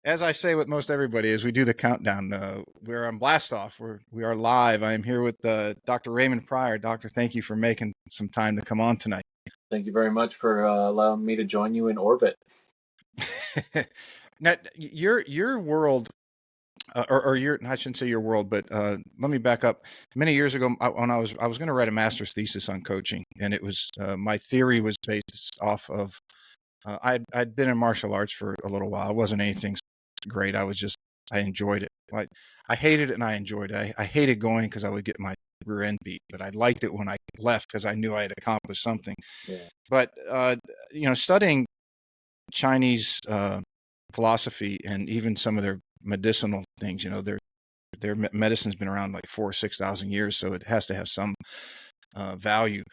As I say with most everybody, as we do the countdown, we're on blast off. We are live. I am here with Dr. Raymond Pryor. Doctor, thank you for making some time to come on tonight. Thank you very much for allowing me to join you in orbit. Now, your world, or your, I shouldn't say your world, but let me back up. Many years ago, when I was going to write a master's thesis on coaching, and it was my theory was based off of I'd been in martial arts for a little while. It wasn't anything great. I enjoyed it. I hated it and I enjoyed it. I hated going because I would get my rear end beat, but I liked it when I left because I knew I had accomplished something. Yeah. But studying Chinese philosophy and even some of their medicinal things, their medicine's been around like 4,000 or 6,000 years, so it has to have some value.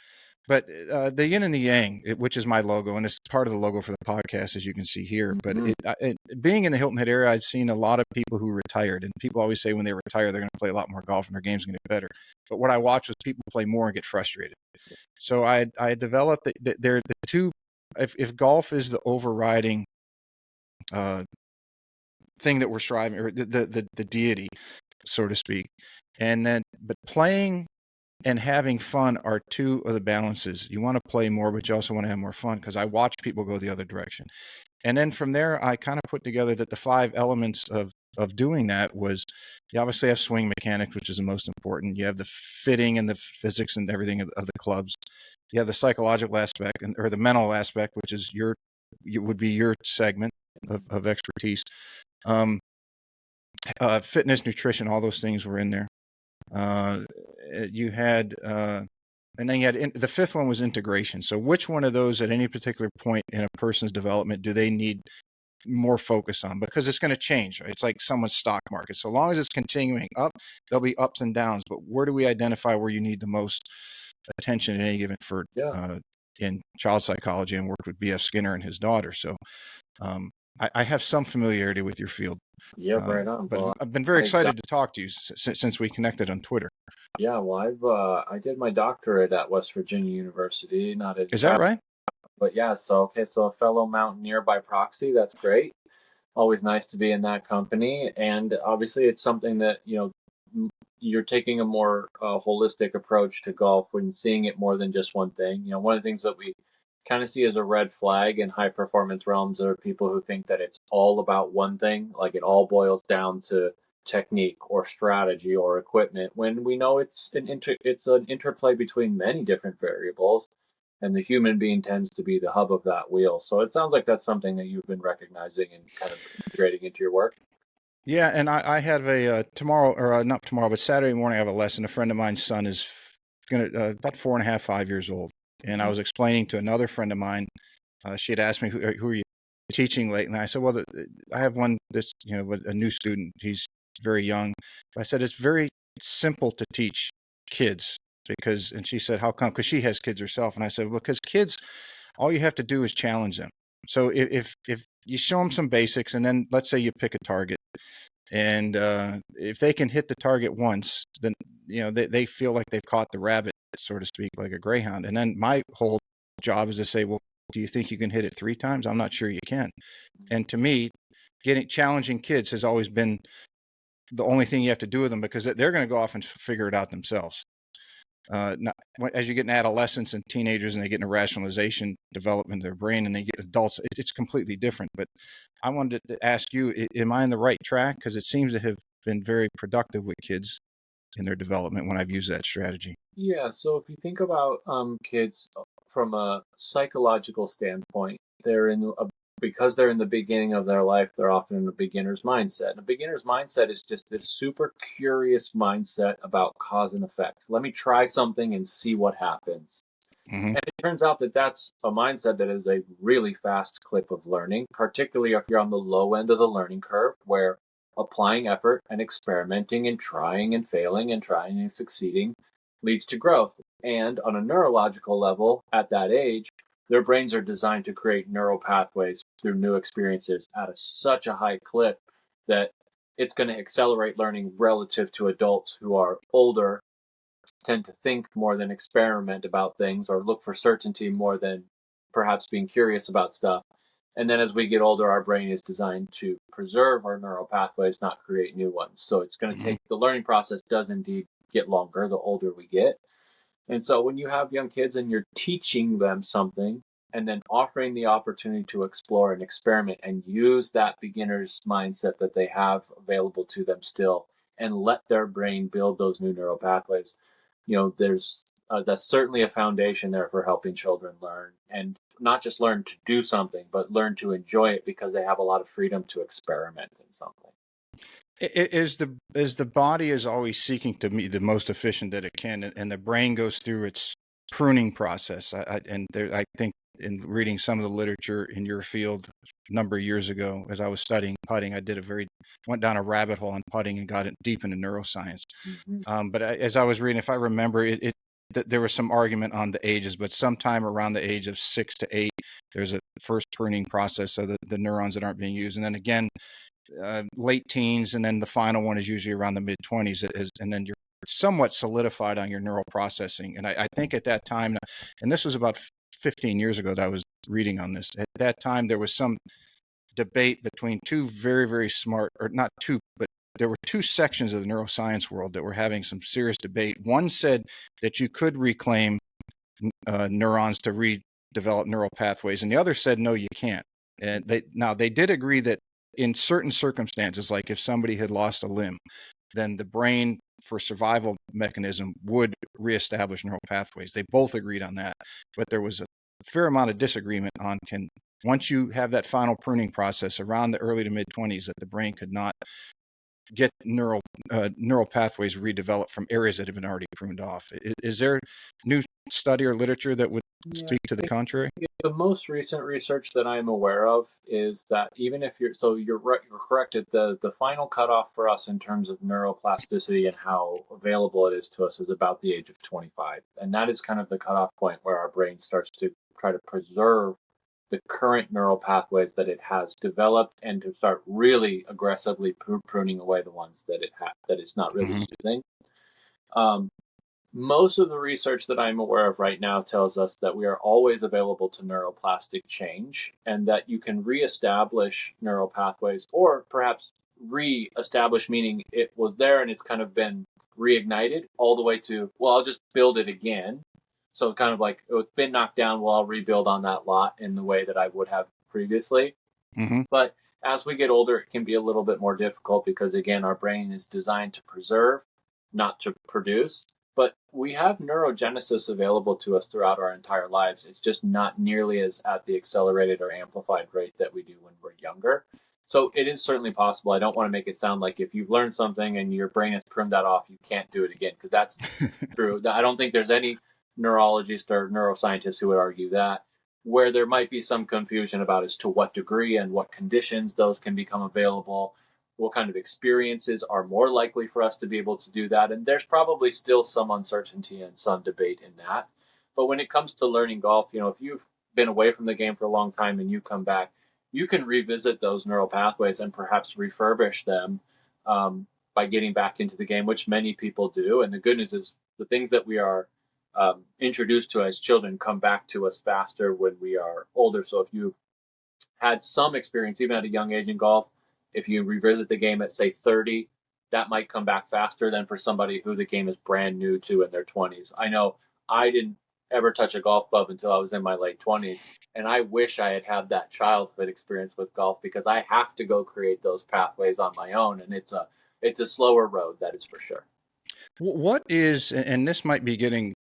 But the yin and the yang, which is my logo, and it's part of the logo for the podcast, as you can see here. Mm-hmm. But being in the Hilton Head area, I'd seen a lot of people who retired. And people always say when they retire, they're going to play a lot more golf and their game's going to get better. But what I watched was people play more and get frustrated. So I developed the two, if golf is the overriding thing that we're striving, or the deity, so to speak, but playing and having fun are two of the balances. You want to play more, but you also want to have more fun, because I watch people go the other direction. And then from there, I kind of put together that the 5 elements of doing that was, you obviously have swing mechanics, which is the most important. You have the fitting and the physics and everything of the clubs. You have the psychological aspect or the mental aspect, which is would be your segment of expertise. Fitness, nutrition, all those things were in there. You had, and then you had the 5th one was integration. So which one of those at any particular point in a person's development do they need more focus on? Because it's going to change, right? It's like someone's stock market. So long as it's continuing up, there'll be ups and downs. But where do we identify where you need the most attention at any given in child psychology, and worked with B.F. Skinner and his daughter. So I have some familiarity with your field. Yeah, right on. But Well, I've been very excited to talk to you since we connected on Twitter. yeah, well, I did my doctorate at West Virginia University, not at Is that right? but yeah, so a fellow mountaineer by proxy. That's great. Always nice to be in that company, and obviously it's something that you're taking a more holistic approach to golf when seeing it more than just one thing. One of the things that we kind of see as a red flag in high performance realms are people who think that it's all about one thing, like it all boils down to technique or strategy or equipment, when we know it's an interplay between many different variables, and the human being tends to be the hub of that wheel. So it sounds like that's something that you've been recognizing and kind of integrating into your work. Yeah, and I have a tomorrow, or not tomorrow, but Saturday morning, I have a lesson. A friend of mine's son is about 4.5, 5 years old, and I was explaining to another friend of mine. She had asked me, "Who are you teaching late?" And I said, "Well, I have one that's a new student. He's very young." I said, "It's very simple to teach kids because," and she said, "How come?" Because she has kids herself, and I said, "Well, because kids, all you have to do is challenge them. So if you show them some basics, and then let's say you pick a target." And if they can hit the target once, then they feel like they've caught the rabbit, so to speak, like a greyhound. And then my whole job is to say, well, do you think you can hit it 3 times? I'm not sure you can. And to me, challenging kids has always been the only thing you have to do with them, because they're going to go off and figure it out themselves. As you get in adolescence and teenagers and they get in a rationalization development of their brain, and they get adults, it's completely different. But I wanted to ask you, am I on the right track? Because it seems to have been very productive with kids in their development when I've used that strategy. Yeah, so if you think about kids from a psychological standpoint, because they're in the beginning of their life, they're often in a beginner's mindset. And a beginner's mindset is just this super curious mindset about cause and effect. Let me try something and see what happens. Mm-hmm. And it turns out that that's a mindset that is a really fast clip of learning, particularly if you're on the low end of the learning curve, where applying effort and experimenting and trying and failing and trying and succeeding leads to growth. And on a neurological level, at that age, their brains are designed to create neural pathways through new experiences at such a high clip that it's going to accelerate learning relative to adults who are older, tend to think more than experiment about things, or look for certainty more than perhaps being curious about stuff. And then as we get older, our brain is designed to preserve our neural pathways, not create new ones. So it's going to Mm-hmm. take, the learning process does indeed get longer the older we get. And so when you have young kids and you're teaching them something and then offering the opportunity to explore and experiment and use that beginner's mindset that they have available to them still and let their brain build those new neural pathways, there's that's certainly a foundation there for helping children learn, and not just learn to do something, but learn to enjoy it because they have a lot of freedom to experiment in something. Is the body is always seeking to be the most efficient that it can, and the brain goes through its pruning process. I think in reading some of the literature in your field a number of years ago, as I was studying putting, went down a rabbit hole on putting and got it deep into neuroscience. Mm-hmm. But as I was reading, if I remember, there was some argument on the ages, but sometime around the age of 6 to 8, there's a first pruning process of the neurons that aren't being used, and then again late teens, and then the final one is usually around the mid-20s, and then you're somewhat solidified on your neural processing. And I think at that time, and this was about 15 years ago that I was reading on this, at that time there was some debate between two very, very smart, or not two, but there were two sections of the neuroscience world that were having some serious debate. One said that you could reclaim neurons to redevelop neural pathways, and the other said no, you can't. And they did agree that in certain circumstances, like if somebody had lost a limb, then the brain, for survival mechanism, would reestablish neural pathways. They both agreed on that, but there was a fair amount of disagreement on once you have that final pruning process around the early to mid-20s, that the brain could not get neural pathways redeveloped from areas that have been already pruned off. Is there new study or literature that would Yeah, speak to the contrary? the most recent research that I'm aware of is that even if you're right, you're correct. The final cutoff for us in terms of neuroplasticity and how available it is to us is about the age of 25, and that is kind of the cutoff point where our brain starts to try to preserve the current neural pathways that it has developed and to start really aggressively pruning away the ones that it's not really Mm-hmm. using. Um, Most of the research that I'm aware of right now tells us that we are always available to neuroplastic change and that you can reestablish neural pathways, or perhaps reestablish, meaning it was there and it's kind of been reignited, all the way to, well, I'll just build it again. So kind of like it's been knocked down, well, I'll rebuild on that lot in the way that I would have previously. Mm-hmm. But as we get older, it can be a little bit more difficult because, again, our brain is designed to preserve, not to produce. But we have neurogenesis available to us throughout our entire lives. It's just not nearly as at the accelerated or amplified rate that we do when we're younger. So it is certainly possible. I don't want to make it sound like if you've learned something and your brain has pruned that off, you can't do it again, because that's true. I don't think there's any neurologist or neuroscientist who would argue that. Where there might be some confusion about as to what degree and what conditions those can become available, what kind of experiences are more likely for us to be able to do that. And there's probably still some uncertainty and some debate in that. But when it comes to learning golf, if you've been away from the game for a long time and you come back, you can revisit those neural pathways and perhaps refurbish them, by getting back into the game, which many people do. And the good news is the things that we are introduced to as children come back to us faster when we are older. So if you've had some experience, even at a young age in golf, if you revisit the game at, say, 30, that might come back faster than for somebody who the game is brand new to in their 20s. I know I didn't ever touch a golf club until I was in my late 20s. And I wish I had had that childhood experience with golf, because I have to go create those pathways on my own. And it's a slower road, that is for sure. What is, and this might be getting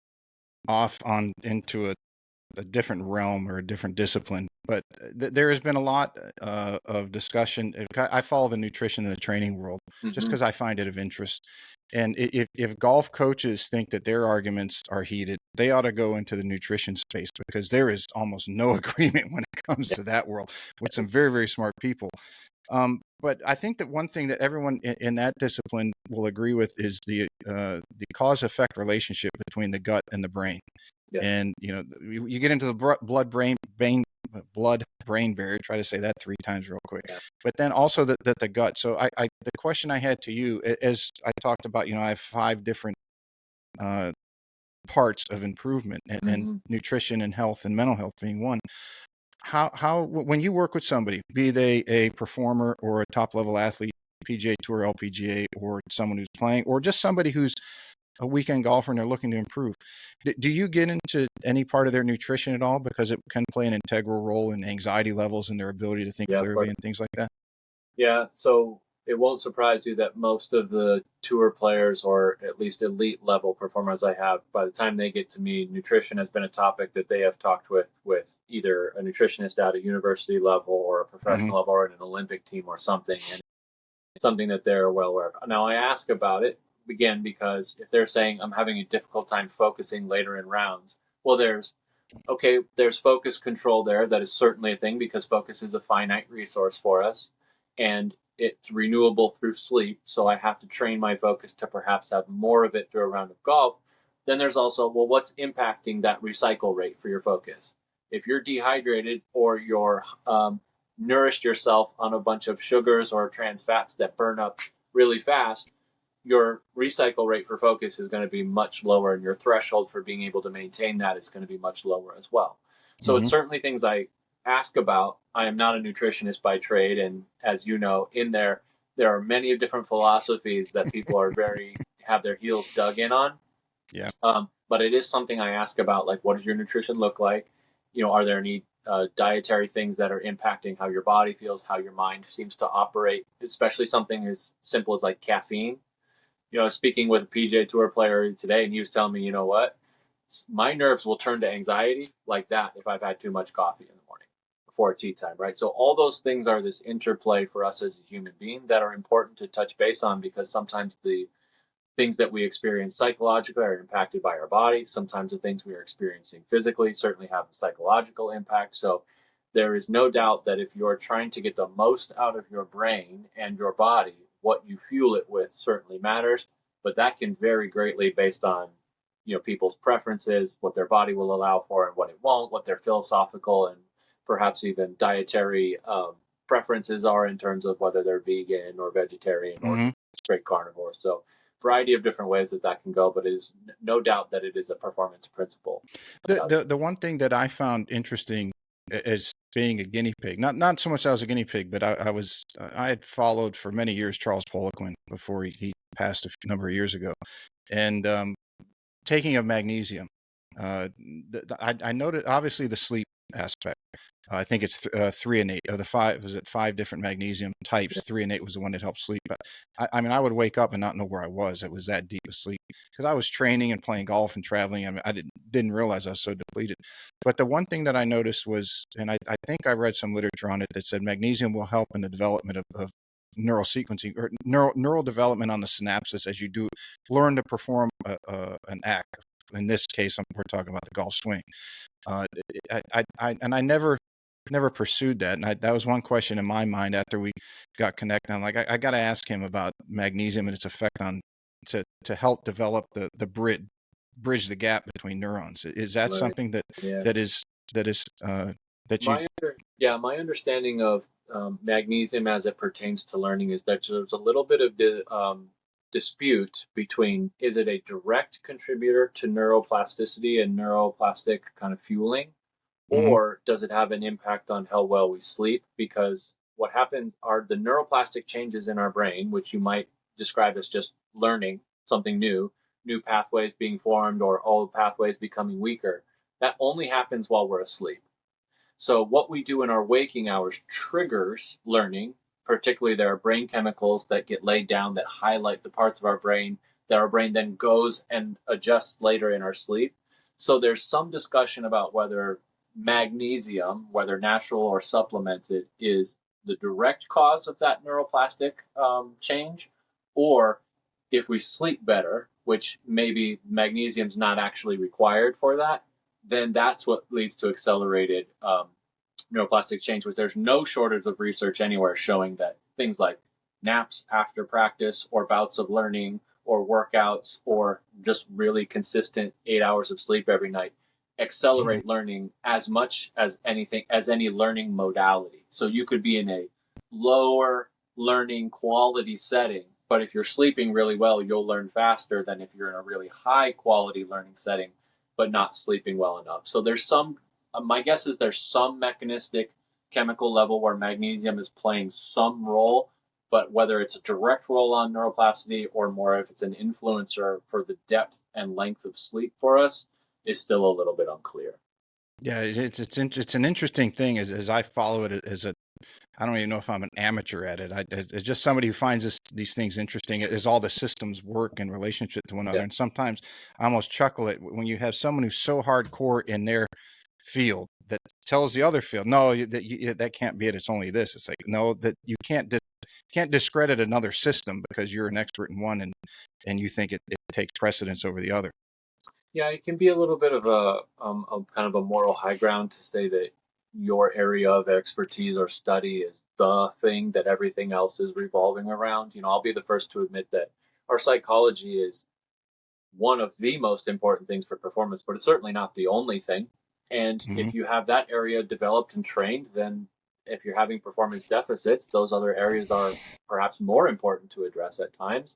off on into a different realm or a different discipline, but there has been a lot of discussion. I follow the nutrition and the training world just Mm-hmm. because I find it of interest. And if golf coaches think that their arguments are heated, they ought to go into the nutrition space, because there is almost no agreement when it comes Yeah. to that world with some very, very smart people. But I think that one thing that everyone in that discipline will agree with is the cause-effect relationship between the gut and the brain. Yes. And you get into the blood-brain barrier. Try to say that 3 times real quick. Yeah. But then also the gut. So the question I had to you, as I talked about, I have 5 different parts of improvement, and Mm-hmm. nutrition and health and mental health being one. when you work with somebody, be they a performer or a top level athlete, PGA Tour, LPGA, or someone who's playing, or just somebody who's a weekend golfer and they're looking to improve, do you get into any part of their nutrition at all, because it can play an integral role in anxiety levels and their ability to think Yeah, of clearly course. and things like that? Yeah, so it won't surprise you that most of the tour players, or at least elite level performers I have, by the time they get to me, nutrition has been a topic that they have talked with either a nutritionist at a university level or a Hmm. professional level or in an Olympic team or something, and it's something that they're well aware of. Now I ask about it again because if they're saying I'm having a difficult time focusing later in rounds, well, there's focus control there. That is certainly a thing because focus is a finite resource for us and it's renewable through sleep. So I have to train my focus to perhaps have more of it through a round of golf. Then there's also, well, what's impacting that recycle rate for your focus? If you're dehydrated or you're nourished yourself on a bunch of sugars or trans fats that burn up really fast, your recycle rate for focus is going to be much lower, and your threshold for being able to maintain that is going to be much lower as well. So Hmm. it's certainly things I ask about. I am not a nutritionist by trade, and as you know, in there are many different philosophies that people are very have their heels dug in on. Yeah. But it is something I ask about, like, what does your nutrition look like? Are there any dietary things that are impacting how your body feels, how your mind seems to operate, especially something as simple as like caffeine. Speaking with a PJ Tour player today, and he was telling me, you know what, my nerves will turn to anxiety like that if I've had too much coffee in the morning before tea time, right? So all those things are this interplay for us as a human being that are important to touch base on because sometimes the things that we experience psychologically are impacted by our body. Sometimes the things we are experiencing physically certainly have a psychological impact. So there is no doubt that if you're trying to get the most out of your brain and your body, what you fuel it with certainly matters, but that can vary greatly based on people's preferences, what their body will allow for and what it won't, what their philosophical and perhaps even dietary preferences are in terms of whether they're vegan or vegetarian or Hmm. straight carnivore. So variety of different ways that can go, but it is no doubt that it is a performance principle. The one thing that I found interesting as being a guinea pig, not so much I was a guinea pig, but I had followed for many years Charles Poliquin before he passed a number of years ago, and taking of magnesium. I noted obviously the sleep aspect. I think it's threonate of the five. Was it five different magnesium types? Threonate was the one that helped sleep. But I mean, I would wake up and not know where I was. It was that deep asleep because I was training and playing golf and traveling. I mean, I didn't realize I was so depleted. But the one thing that I noticed was, and I think I read some literature on it that said magnesium will help in the development of neural sequencing or neural development on the synapses as you do learn to perform an act. In this case, we're talking about the golf swing. Uh, I never pursued that, and that was one question in my mind after we got connected. I'm like, I got to ask him about magnesium and its effect on to help develop the bridge the gap between neurons. Is that Right. something Yeah. that is that is that you? My understanding of magnesium as it pertains to learning is that there's a little bit of dispute between is it a direct contributor to neuroplasticity and neuroplastic kind of fueling, Hmm. or does it have an impact on how well we sleep? Because what happens are the neuroplastic changes in our brain, which you might describe as just learning something new pathways being formed or old pathways becoming weaker. That only happens while we're asleep. So what we do in our waking hours triggers learning. Particularly, there are brain chemicals that get laid down that highlight the parts of our brain that our brain then goes and adjusts later in our sleep. So there's some discussion about whether magnesium, whether natural or supplemented, is the direct cause of that neuroplastic change, or if we sleep better, which maybe magnesium's not actually required for that, then that's what leads to accelerated neuroplastic change. Which there's no shortage of research anywhere showing that things like naps after practice or bouts of learning or workouts or just really consistent 8 hours of sleep every night Hmm. accelerate learning as much as anything as any learning modality. So you could be in a lower learning quality setting, but if you're sleeping really well, you'll learn faster than if you're in a really high quality learning setting but not sleeping well enough. So there's some my guess is there's some mechanistic chemical level where magnesium is playing some role, but whether it's a direct role on neuroplasticity or more if it's an influencer for the depth and length of sleep for us is still a little bit unclear. Yeah, it's an interesting thing as I follow it as a, I don't even know if I'm an amateur at it. It's just somebody who finds these things interesting as all the systems work in relationship to one another. Yeah. And sometimes I almost chuckle at when you have someone who's so hardcore in their field that tells the other field, no, that can't be it. It's only this. It's like, no, that you can't discredit another system because you're an expert in one and you think it takes precedence over the other. Yeah, it can be a little bit of a kind of a moral high ground to say that your area of expertise or study is the thing that everything else is revolving around. I'll be the first to admit that our psychology is one of the most important things for performance, but it's certainly not the only thing. And Mm-hmm. if you have that area developed and trained, then if you're having performance deficits, those other areas are perhaps more important to address at times.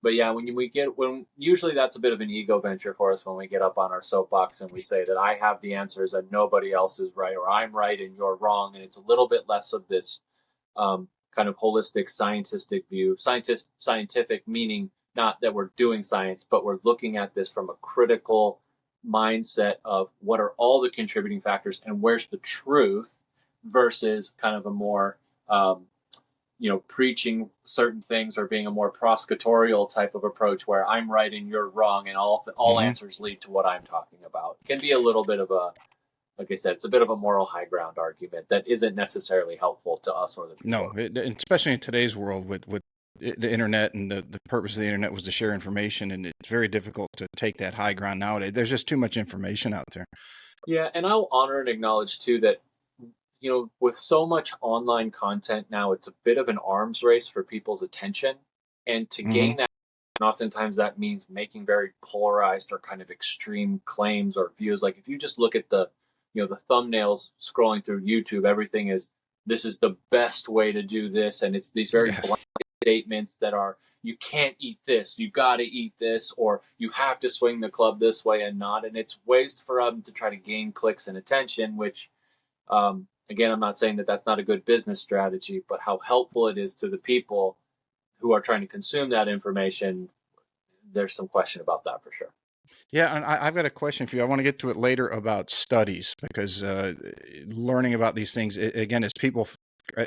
But yeah, when usually that's a bit of an ego venture for us when we get up on our soapbox and we say that I have the answers and nobody else is right, or I'm right and you're wrong, and it's a little bit less of this kind of holistic scientific view. Scientific meaning not that we're doing science, but we're looking at this from a critical mindset of what are all the contributing factors and where's the truth versus kind of a more preaching certain things or being a more prosecutorial type of approach where I'm right and you're wrong and all Mm-hmm. answers lead to what I'm talking about. It can be a little bit of a, like I said, it's a bit of a moral high ground argument that isn't necessarily helpful to us or the No, people. especially in today's world with the internet, and the purpose of the internet was to share information, and it's very difficult to take that high ground nowadays. There's just too much information out there. Yeah, and I'll honor and acknowledge too that with so much online content now, it's a bit of an arms race for people's attention, and to Mm-hmm. gain that, and oftentimes that means making very polarized or kind of extreme claims or views. Like if you just look at the thumbnails scrolling through YouTube, everything is this is the best way to do this, and it's these very Yes. blanket statements that are you can't eat this, you got to eat this, or you have to swing the club this way and not. And it's ways for them to try to gain clicks and attention, which again, I'm not saying that that's not a good business strategy, but how helpful it is to the people who are trying to consume that information, there's some question about that for sure. Yeah, and I've got a question for you. I want to get to it later about studies because learning about these things again, as people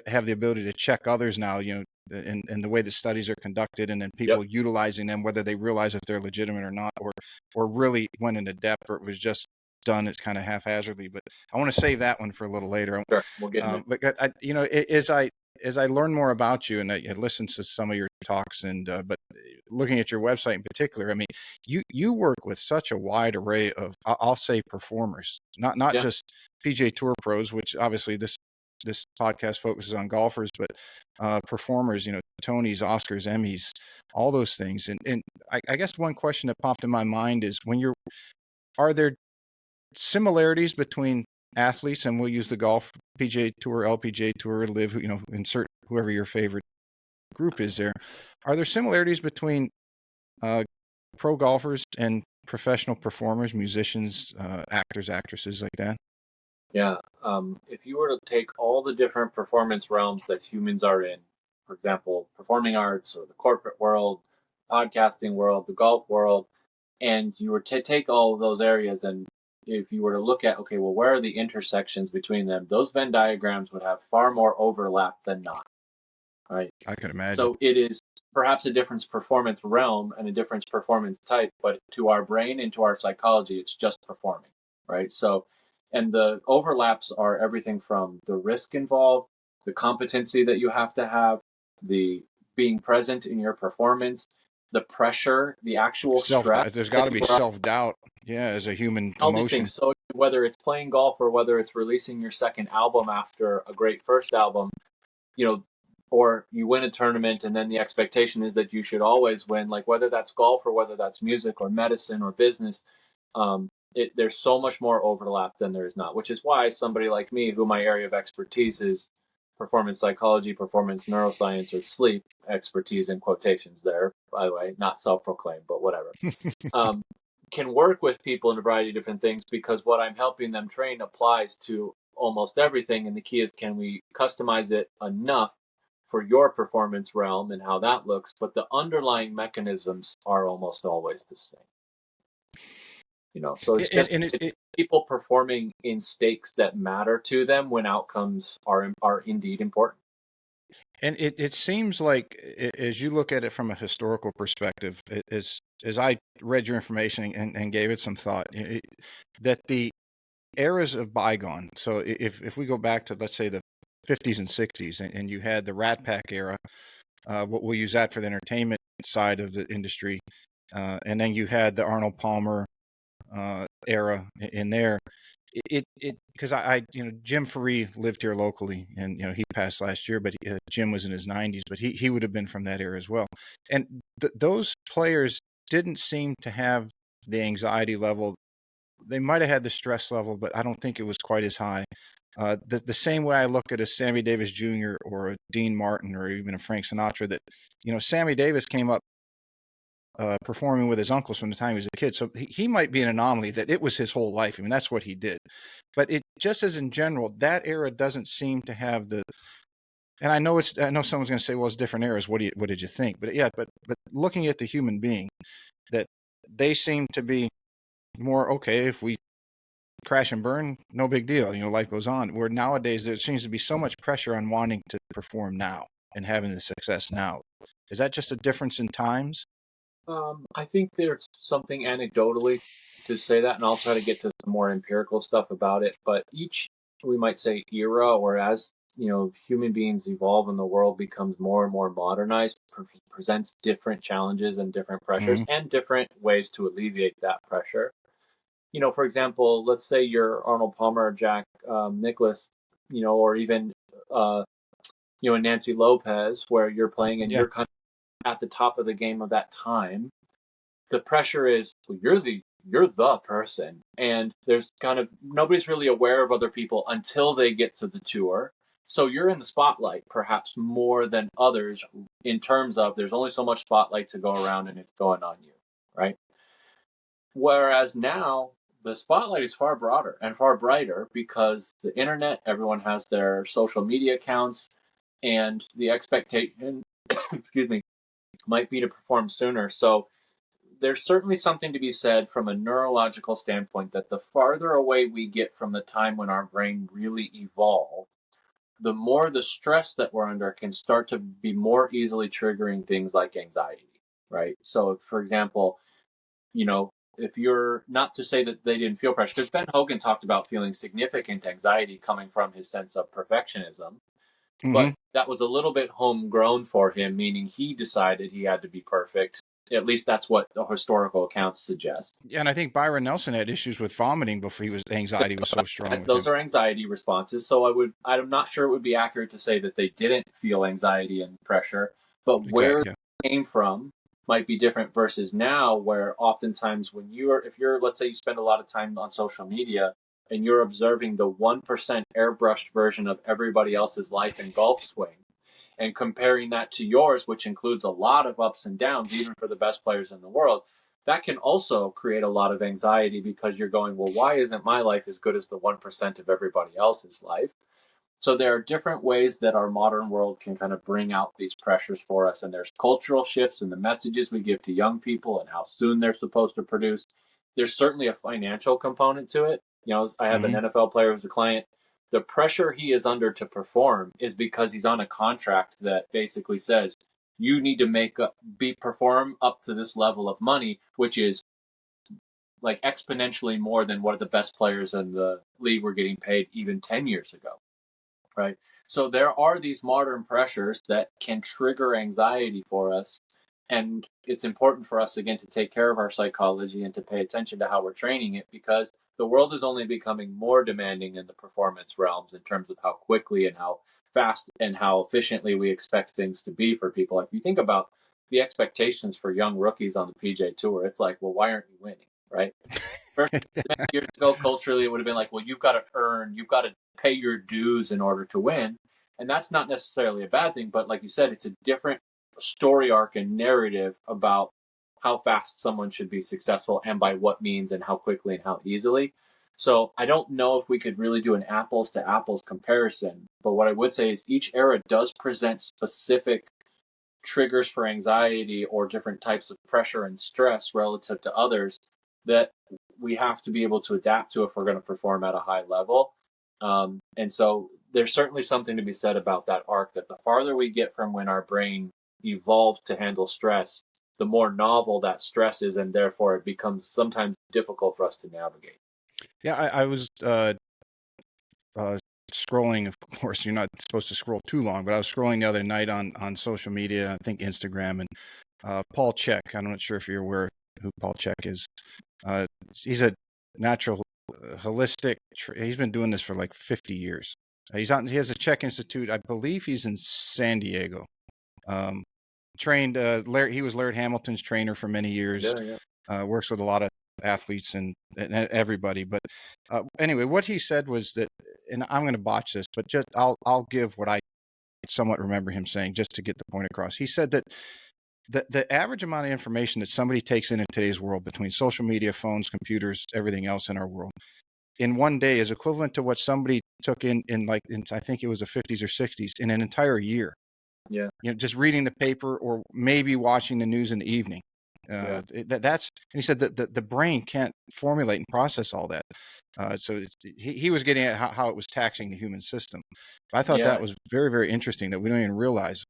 have the ability to check others now, in the way that studies are conducted, and then Yep, people utilizing them, whether they realize if they're legitimate or not, or really went into depth, or it was just done it's kind of haphazardly. But I want to save that one for a little later. sure. We'll get into it. But as I learn more about you and I listen to some of your talks, and but looking at your website in particular, I mean, you work with such a wide array of I'll say performers, not Yeah. just PGA Tour pros, which obviously this podcast focuses on golfers, but performers, Tonys, Oscars, Emmys, all those things. And I guess one question that popped in my mind is are there similarities between athletes, and we'll use the golf PGA Tour, LPGA Tour, Live, insert whoever your favorite group is there. Are there similarities between uh, pro golfers and professional performers, musicians, actors, actresses like that? Yeah. If you were to take all the different performance realms that humans are in, for example, performing arts or the corporate world, podcasting world, the golf world, and you were to take all of those areas and if you were to look at, okay, well, where are the intersections between them? Those Venn diagrams would have far more overlap than not, right? I could imagine. So it is perhaps a different performance realm and a different performance type, but to our brain and to our psychology, it's just performing, right? So, and the overlaps are everything from the risk involved, the competency that you have, the being present in your performance, the pressure, the actual stress There's got that to be you are, self-doubt. Yeah. As a human all these emotion. things. So whether it's playing golf or whether it's releasing your second album after a great first album, you know, or you win a tournament and then the expectation is that you should always win, like whether that's golf or whether that's music or medicine or business, there's so much more overlap than there is not, which is why somebody like me, who my area of expertise is performance psychology, performance neuroscience, or sleep expertise in quotations there, by the way, not self-proclaimed, but whatever. Um, can work with people in a variety of different things, because what I'm helping them train applies to almost everything. And the key is, can we customize it enough for your performance realm and how that looks? But the underlying mechanisms are almost always the same. So it's just people performing in stakes that matter to them when outcomes are indeed important. And it seems like, as you look at it from a historical perspective, as I read your information and gave it some thought, that the eras of bygone. So if we go back to, let's say, the 50s and 60s, and you had the Rat Pack era, we'll use that for the entertainment side of the industry, and then you had the Arnold Palmer era in there. It because Jim Faree lived here locally, and he passed last year, but Jim was in his 90s, but he would have been from that era as well. And those players didn't seem to have the anxiety level. They might have had the stress level, but I don't think it was quite as high. The same way I look at a Sammy Davis Jr. or a Dean Martin or even a Frank Sinatra, that Sammy Davis came up performing with his uncles from the time he was a kid. So he might be an anomaly, that it was his whole life. I mean, that's what he did. But it just as in general, that era doesn't seem to have the. And I know someone's going to say, well, it's different eras. What did you think? But yeah, but looking at the human being, that they seem to be more okay. If we crash and burn, no big deal. Life goes on. Where nowadays there seems to be so much pressure on wanting to perform now and having the success now. Is that just a difference in times? I think there's something anecdotally to say that, and I'll try to get to some more empirical stuff about it. But each, we might say, era, or as human beings evolve and the world becomes more and more modernized, presents different challenges and different pressures, and different ways to alleviate that pressure. For example, let's say you're Arnold Palmer or Jack Nicklaus, or even Nancy Lopez, where you're playing and you're kind of at the top of the game of that time. The pressure is, well, you're the person, and there's kind of nobody's really aware of other people until they get to the tour. So you're in the spotlight perhaps more than others, in terms of there's only so much spotlight to go around and it's going on you, right? Whereas now the spotlight is far broader and far brighter, because the internet, everyone has their social media accounts, and the expectation, excuse me, might be to perform sooner. So there's certainly something to be said from a neurological standpoint, that the farther away we get from the time when our brain really evolved, the more the stress that we're under can start to be more easily triggering things like anxiety, right? So, for example, if you're, not to say that they didn't feel pressure, because Ben Hogan talked about feeling significant anxiety coming from his sense of perfectionism, but that was a little bit homegrown for him, meaning he decided he had to be perfect. At least that's what the historical accounts suggest. Yeah, and I think Byron Nelson had issues with vomiting before anxiety was so strong. Those are anxiety responses. So I'm not sure it would be accurate to say that they didn't feel anxiety and pressure, but where it came from might be different versus now, where oftentimes if you're, let's say you spend a lot of time on social media and you're observing the 1% airbrushed version of everybody else's life and golf swing, and comparing that to yours, which includes a lot of ups and downs, even for the best players in the world, that can also create a lot of anxiety, because you're going, well, why isn't my life as good as the 1% of everybody else's life? So there are different ways that our modern world can kind of bring out these pressures for us. And there's cultural shifts in the messages we give to young people and how soon they're supposed to produce. There's certainly a financial component to it. I have an NFL player who's a client. The pressure he is under to perform is because he's on a contract that basically says you need to perform up to this level of money, which is like exponentially more than what the best players in the league were getting paid even 10 years ago. Right. So there are these modern pressures that can trigger anxiety for us. And it's important for us, again, to take care of our psychology and to pay attention to how we're training it, because the world is only becoming more demanding in the performance realms in terms of how quickly and how fast and how efficiently we expect things to be for people. If you think about the expectations for young rookies on the PJ Tour, it's like, well, why aren't you winning? Right. Years ago, culturally, it would have been like, well, you've got to pay your dues in order to win. And that's not necessarily a bad thing. But like you said, it's a different story arc and narrative about how fast someone should be successful and by what means and how quickly and how easily. So I don't know if we could really do an apples to apples comparison, but what I would say is each era does present specific triggers for anxiety or different types of pressure and stress relative to others that we have to be able to adapt to if we're going to perform at a high level. And so there's certainly something to be said about that arc, that the farther we get from when our brain evolved to handle stress, the more novel that stress is, and therefore it becomes sometimes difficult for us to navigate. Yeah, I was uh, scrolling. Of course, you're not supposed to scroll too long, but I was scrolling the other night on social media, I think Instagram, and Paul Chek. I'm not sure if you're aware who Paul Chek is. Uh, he's a natural holistic. He's been doing this for like 50 years. He has a Chek Institute. I believe he's in San Diego. Um, Trained. He was Laird Hamilton's trainer for many years. Yeah, Works with a lot of athletes and everybody. But anyway, what he said was that, and I'm going to botch this, but just I'll give what I somewhat remember him saying just to get the point across. He said that the average amount of information that somebody takes in today's world, between social media, phones, computers, everything else in our world, in one day is equivalent to what somebody took in I think it was the 50s or 60s in an entire year. yeah, Just reading the paper or maybe watching the news in the evening. yeah, That's, and he said that the brain can't formulate and process all that. So he was getting at how it was taxing the human system. I thought yeah. that was very, very interesting that we don't even realize.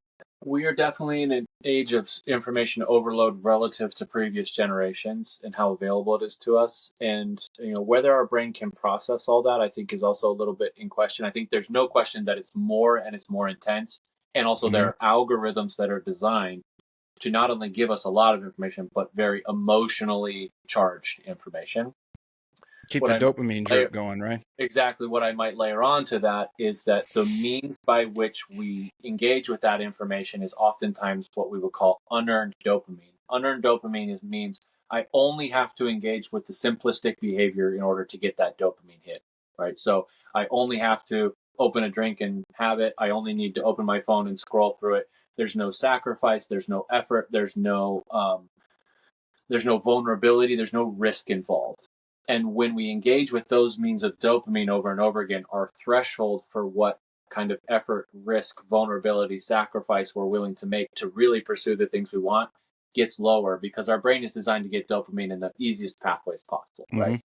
We are definitely in an age of information overload relative to previous generations and how available it is to us. And whether our brain can process all that, I think, is also a little bit in question. I think there's no question that it's more and it's more intense. And also Mm-hmm. there are algorithms that are designed to not only give us a lot of information, but very emotionally charged information. Keep What the I dopamine layer, drip going, right? exactly what I might layer on to that is that the means by which we engage with that information is oftentimes what we would call unearned dopamine. Unearned dopamine means I only have to engage with the simplistic behavior in order to get that dopamine hit, right? So I only have to open a drink and have it. I only need to open my phone and scroll through it. There's no sacrifice. There's no effort. There's no vulnerability. There's no risk involved. And when we engage with those means of dopamine over and over again, our threshold for what kind of effort, risk, vulnerability, sacrifice we're willing to make to really pursue the things we want gets lower, because our brain is designed to get dopamine in the easiest pathways possible, Mm-hmm. right?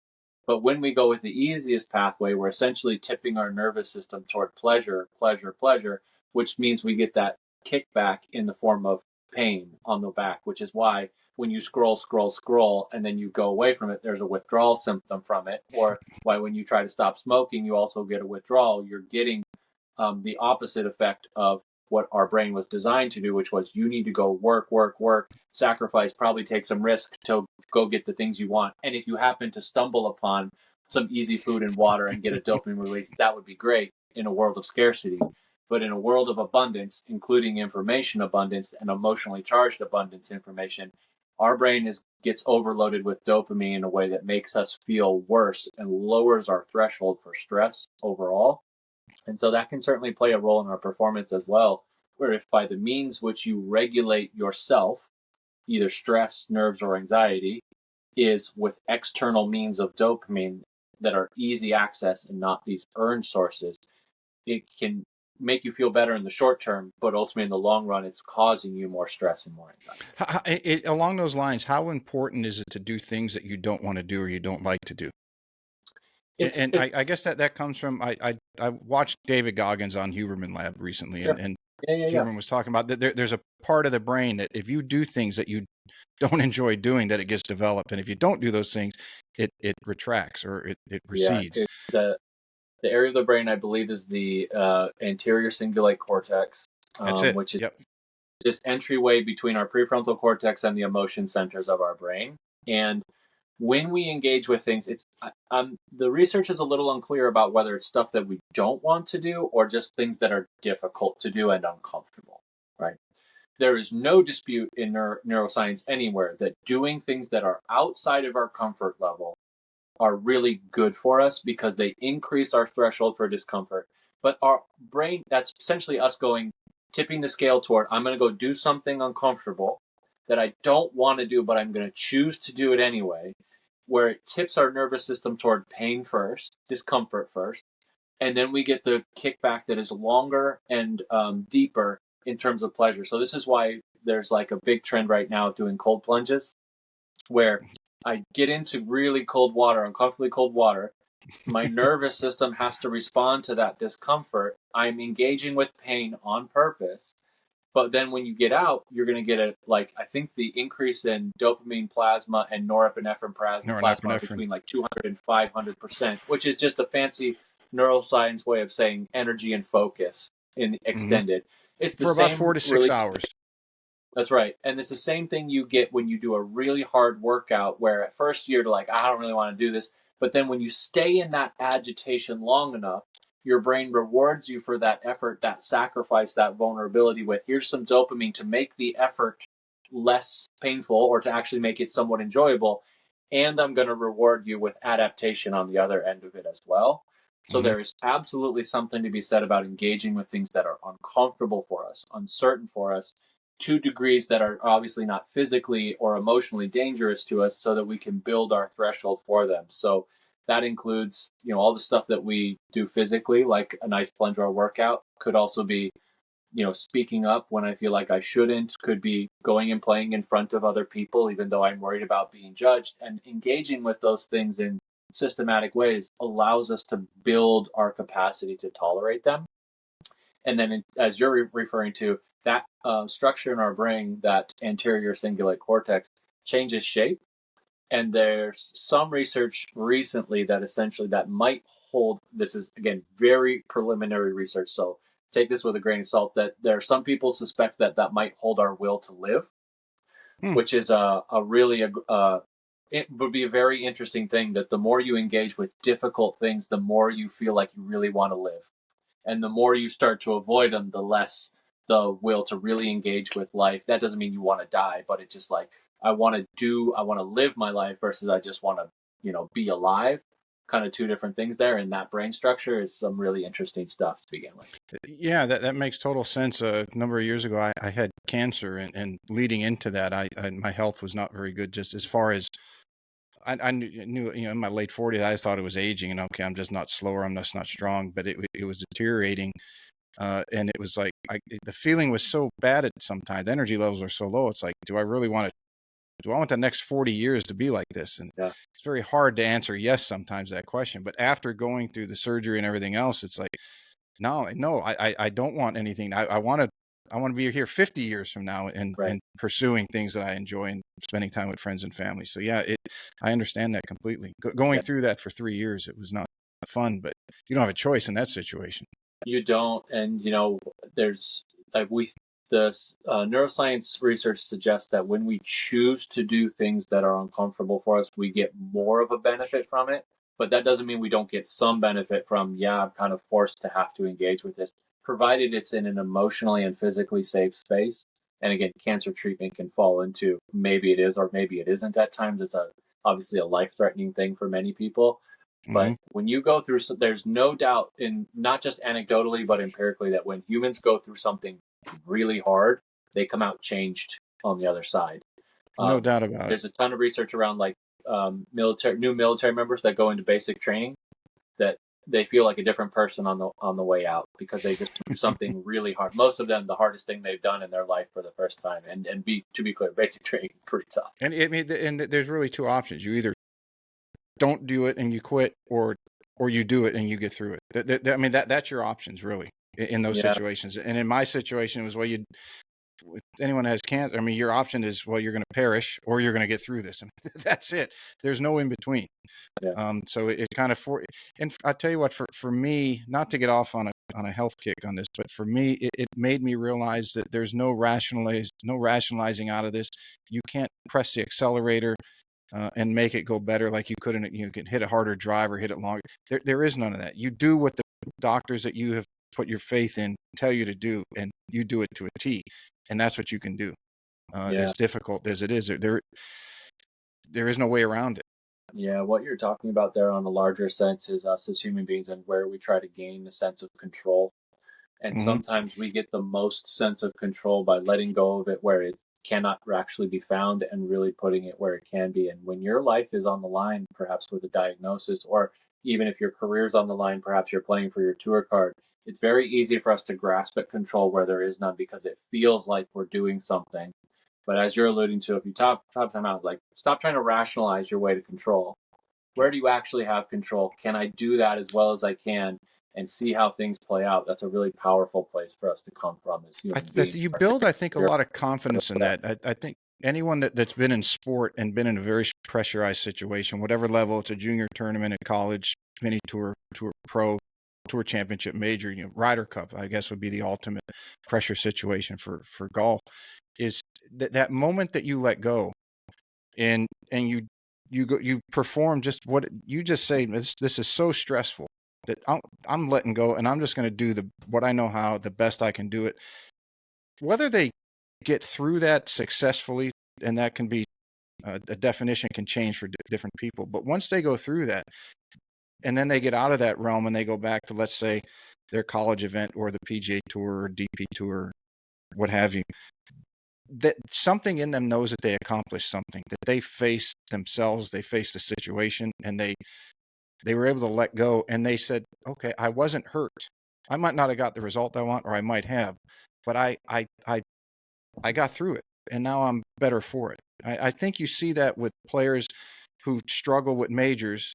But when we go with the easiest pathway, we're essentially tipping our nervous system toward pleasure, pleasure, pleasure, which means we get that kickback in the form of pain on the back, which is why when you scroll, scroll, scroll, and then you go away from it, there's a withdrawal symptom from it. Or why when you try to stop smoking, you also get a withdrawal. You're getting the opposite effect of what our brain was designed to do, which was you need to go work, work, work, sacrifice, probably take some risk to go get the things you want. And if you happen to stumble upon some easy food and water and get a dopamine release, that would be great in a world of scarcity. But in a world of abundance, including information abundance and emotionally charged abundance information, our brain gets overloaded with dopamine in a way that makes us feel worse and lowers our threshold for stress overall. And so that can certainly play a role in our performance as well, where if by the means which you regulate yourself, either stress, nerves, or anxiety, is with external means of dopamine that are easy access and not these earned sources, it can make you feel better in the short term, but ultimately in the long run, it's causing you more stress and more anxiety. Along those lines, how important is it to do things that you don't want to do or you don't like to do? It's And it, I guess that comes from I watched David Goggins on Huberman Lab recently, sure. and Yeah. Huberman was talking about that there's a part of the brain that if you do things that you don't enjoy doing, that it gets developed, and if you don't do those things, it retracts or it Yeah. recedes. The area of the brain I believe is the anterior cingulate cortex, That's it. which is Yep. this entryway between our prefrontal cortex and the emotion centers of our brain. And when we engage with things, the research is a little unclear about whether it's stuff that we don't want to do or just things that are difficult to do and uncomfortable, right? There is no dispute in neuroscience anywhere that doing things that are outside of our comfort level are really good for us because they increase our threshold for discomfort. But our brain, that's essentially us tipping the scale toward, I'm going to go do something uncomfortable that I don't want to do, but I'm going to choose to do it anyway, where it tips our nervous system toward pain first, discomfort first, and then we get the kickback that is longer and deeper in terms of pleasure. So this is why there's like a big trend right now of doing cold plunges, where I get into really cold water, uncomfortably cold water. My nervous system has to respond to that discomfort. I'm engaging with pain on purpose. But then when you get out, you're going to get I think the increase in dopamine plasma and norepinephrine plasma are Norepinephrine. between like 200 and 500%, which is just a fancy neuroscience way of saying energy and focus in extended. It's the For about 4 same to 6 really. hours. That's right. And it's the same thing you get when you do a really hard workout where at first you're like, I don't really want to do this. But then when you stay in that agitation long enough, your brain rewards you for that effort, that sacrifice, that vulnerability with here's some dopamine to make the effort less painful or to actually make it somewhat enjoyable. And I'm going to reward you with adaptation on the other end of it as well. So Mm-hmm. there is absolutely something to be said about engaging with things that are uncomfortable for us, uncertain for us, to degrees that are obviously not physically or emotionally dangerous to us so that we can build our threshold for them. So that includes, all the stuff that we do physically, like a nice plunge or workout, could also be, speaking up when I feel like I shouldn't, could be going and playing in front of other people, even though I'm worried about being judged, and engaging with those things in systematic ways allows us to build our capacity to tolerate them. And then, as you're referring to, that structure in our brain, that anterior cingulate cortex, changes shape. And there's some research recently that essentially that might hold. This is again very preliminary research, so take this with a grain of salt. That there are some people suspect that that might hold our will to live, Hmm. which is it would be a very interesting thing. That the more you engage with difficult things, the more you feel like you really want to live. And the more you start to avoid them, the less the will to really engage with life. That doesn't mean you want to die, but it's just like I want to live my life versus I just want to, be alive. Kind of two different things there, and that brain structure is some really interesting stuff to begin with. Yeah, that makes total sense. A number of years ago, I had cancer, and leading into that, my health was not very good. Just as far as I knew, in my late 40s, I thought it was aging, and okay, I'm just not slower, I'm just not strong, but it was deteriorating, and it was like the feeling was so bad at sometimes. The energy levels are so low. It's like, do I really want to? Do I want the next 40 years to be like this? And Yeah, it's very hard to answer yes sometimes that question. But after going through the surgery and everything else, it's like, no, I don't want anything. I want to be here 50 years from now right. and pursuing things that I enjoy and spending time with friends and family. So yeah, I understand that completely. Going Yeah. through that for 3 years, it was not fun, but you don't have a choice in that situation. You don't, and there's like the neuroscience research suggests that when we choose to do things that are uncomfortable for us, we get more of a benefit from it. But that doesn't mean we don't get some benefit from, yeah, I'm kind of forced to have to engage with this, provided it's in an emotionally and physically safe space. And again, cancer treatment can fall into maybe it is or maybe it isn't at times. It's obviously a life-threatening thing for many people. Hmm. But when you go through, there's no doubt, in not just anecdotally but empirically, that when humans go through something really hard, they come out changed on the other side. No Um, doubt about it. there's a ton of research around like new military members that go into basic training that they feel like a different person on the way out because they just do something really hard. Most of them, the hardest thing they've done in their life for the first time. And to be clear, basic training is pretty tough. And I mean, and there's really two options. You either don't do it and you quit, or you do it and you get through it. I mean, that's your options really in those Yeah, situations. And in my situation, it was, well, anyone that has cancer, I mean, your option is, well, you're going to perish or you're going to get through this. I mean, that's it. There's no in between. yeah, So it kind of and I tell you what, for me, not to get off on a health kick on this, but for me, it made me realize that there's no rationalizing out of this. You can't press the accelerator and make it go better like you could. You can hit a harder drive or hit it longer. There is none of that. You do what the doctors that you have put your faith in tell you to do, and you do it to a T, and that's what you can do. yeah. As difficult as it is, there is no way around it. Yeah, what you're talking about there on a larger sense is us as human beings and where we try to gain a sense of control. And Hmm. sometimes we get the most sense of control by letting go of it, where it's cannot actually be found and really putting it where it can be. And when your life is on the line, perhaps with a diagnosis, or even if your career's on the line, perhaps you're playing for your tour card, it's very easy for us to grasp at control where there is none because it feels like we're doing something. But as you're alluding to, if you top time out, like stop trying to rationalize your way to control. Where do you actually have control? Can I do that as well as I can and see how things play out? That's a really powerful place for us to come from as human beings. You build, I think, a lot of confidence in that. I think anyone that's been in sport and been in a very pressurized situation, whatever level, it's a junior tournament at college, mini tour, tour pro, tour championship, major, Ryder Cup, I guess would be the ultimate pressure situation for golf, is that moment that you let go and you perform just what you just say. This is so stressful that I'm letting go and I'm just going to do what I know how the best I can do it. Whether they get through that successfully, and that can be a definition can change for different people. But once they go through that, and then they get out of that realm and they go back to, let's say, their college event or the PGA Tour or DP Tour, what have you, that something in them knows that they accomplished something, that they faced themselves, they faced the situation, and they were able to let go. And they said, okay, I wasn't hurt. I might not have got the result I want, or I might have, but I got through it, and now I'm better for it. I think you see that with players who struggle with majors,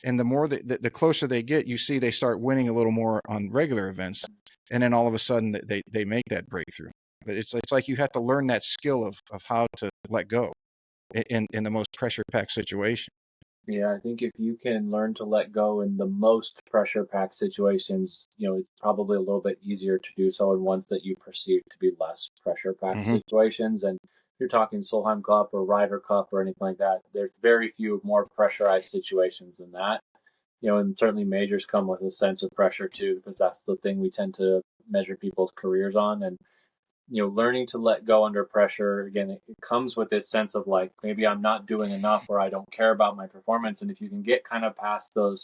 and the more the closer they get, you see they start winning a little more on regular events, and then all of a sudden they make that breakthrough. But it's like you have to learn that skill of how to let go in the most pressure packed situation. Yeah, I think if you can learn to let go in the most pressure packed situations, it's probably a little bit easier to do so in ones that you perceive to be less pressure packed Mm-hmm. situations. And if you're talking Solheim Cup or Ryder Cup or anything like that, there's very few more pressurized situations than that. And certainly majors come with a sense of pressure too, because that's the thing we tend to measure people's careers on. And learning to let go under pressure, again, it comes with this sense of like, maybe I'm not doing enough or I don't care about my performance. And if you can get kind of past those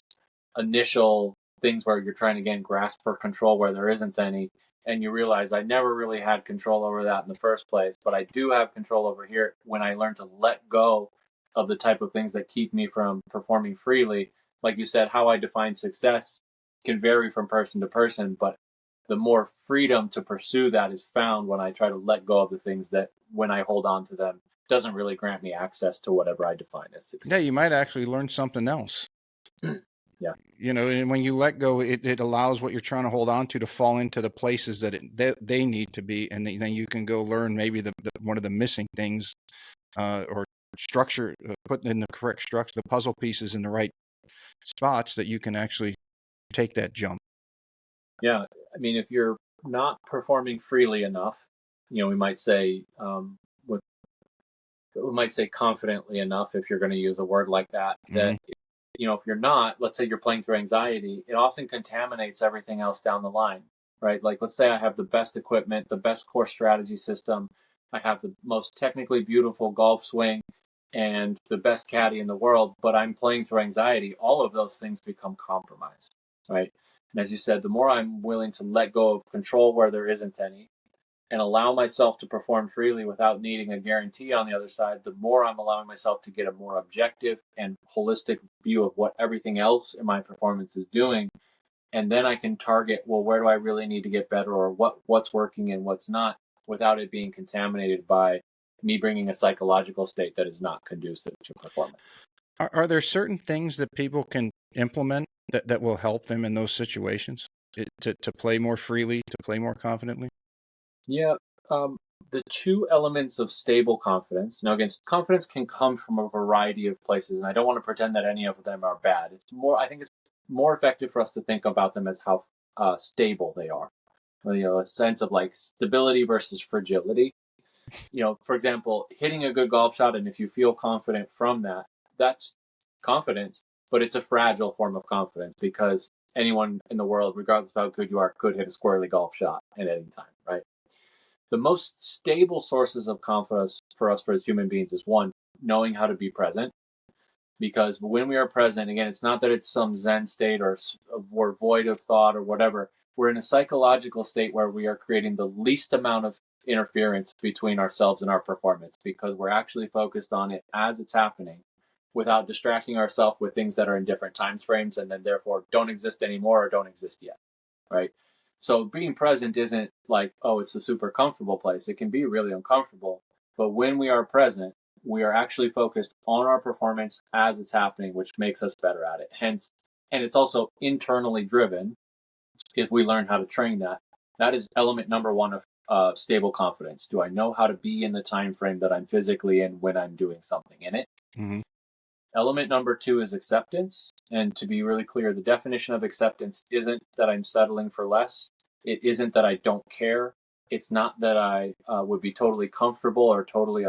initial things where you're trying to gain grasp for control where there isn't any, and you realize I never really had control over that in the first place, but I do have control over here when I learn to let go of the type of things that keep me from performing freely. Like you said, how I define success can vary from person to person, but the more freedom to pursue that is found when I try to let go of the things that, when I hold on to them, doesn't really grant me access to whatever I define as success. Yeah, you might actually learn something else. Yeah. And when you let go, it allows what you're trying to hold on to fall into the places that they need to be, and then you can go learn maybe one of the missing things, or structure, putting in the correct structure, the puzzle pieces in the right spots, that you can actually take that jump. Yeah. I mean, if you're not performing freely enough, we might say, with we might say confidently enough, if you're going to use a word like that, Mm-hmm. if you're not, let's say you're playing through anxiety, it often contaminates everything else down the line, right? Like, let's say I have the best equipment, the best core strategy system, I have the most technically beautiful golf swing and the best caddy in the world, but I'm playing through anxiety. All of those things become compromised, right? And as you said, the more I'm willing to let go of control where there isn't any, and allow myself to perform freely without needing a guarantee on the other side, the more I'm allowing myself to get a more objective and holistic view of what everything else in my performance is doing. And then I can target, well, where do I really need to get better, or what's working and what's not, without it being contaminated by me bringing a psychological state that is not conducive to performance. Are there certain things that people can implement that will help them in those situations, to play more freely, to play more confidently? Yeah. The two elements of stable confidence. Now, again, confidence can come from a variety of places, and I don't want to pretend that any of them are bad. I think it's more effective for us to think about them as how stable they are. A sense of like stability versus fragility. For example, hitting a good golf shot, and if you feel confident from that, that's confidence, but it's a fragile form of confidence because anyone in the world, regardless of how good you are, could hit a squarely golf shot at any time, right? The most stable sources of confidence for us, for as human beings, is one, knowing how to be present. Because when we are present, again, it's not that it's some Zen state or we're void of thought or whatever. We're in a psychological state where we are creating the least amount of interference between ourselves and our performance, because we're actually focused on it as it's happening without distracting ourselves with things that are in different time frames and then therefore don't exist anymore or don't exist yet, right? So being present isn't like, oh, it's a super comfortable place. It can be really uncomfortable. But when we are present, we are actually focused on our performance as it's happening, which makes us better at it. Hence, and it's also internally driven if we learn how to train that. That is element number one of stable confidence. Do I know how to be in the time frame that I'm physically in when I'm doing something in it? Mm-hmm. Element number two is acceptance. And to be really clear, the definition of acceptance isn't that I'm settling for less. It isn't that I don't care. It's not that I would be totally comfortable or totally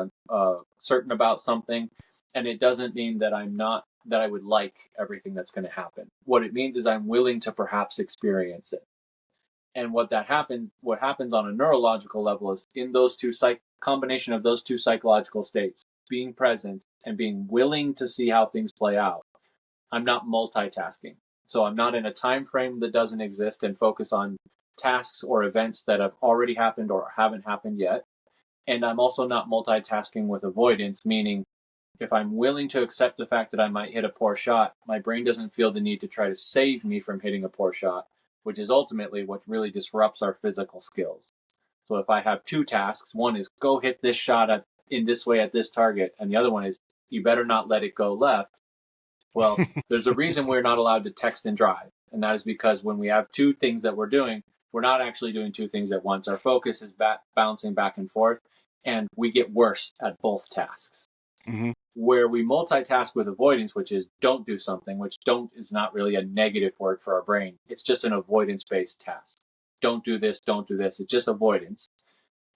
certain about something. And it doesn't mean that that I would like everything that's going to happen. What it means is I'm willing to perhaps experience it. And what happens on a neurological level is in those combination of those two psychological states, being present and being willing to see how things play out. I'm not multitasking. So I'm not in a time frame that doesn't exist and focused on tasks or events that have already happened or haven't happened yet. And I'm also not multitasking with avoidance, meaning if I'm willing to accept the fact that I might hit a poor shot, my brain doesn't feel the need to try to save me from hitting a poor shot, which is ultimately what really disrupts our physical skills. So if I have two tasks, one is go hit this shot in this way at this target, and the other one is you better not let it go left. Well, there's a reason we're not allowed to text and drive, and that is because when we have two things that we're doing, we're not actually doing two things at once. Our focus is bouncing back and forth, and we get worse at both tasks. Mm-hmm. Where we multitask with avoidance, which is don't do something, which don't is not really a negative word for our brain. It's just an avoidance-based task. Don't do this, don't do this. It's just avoidance.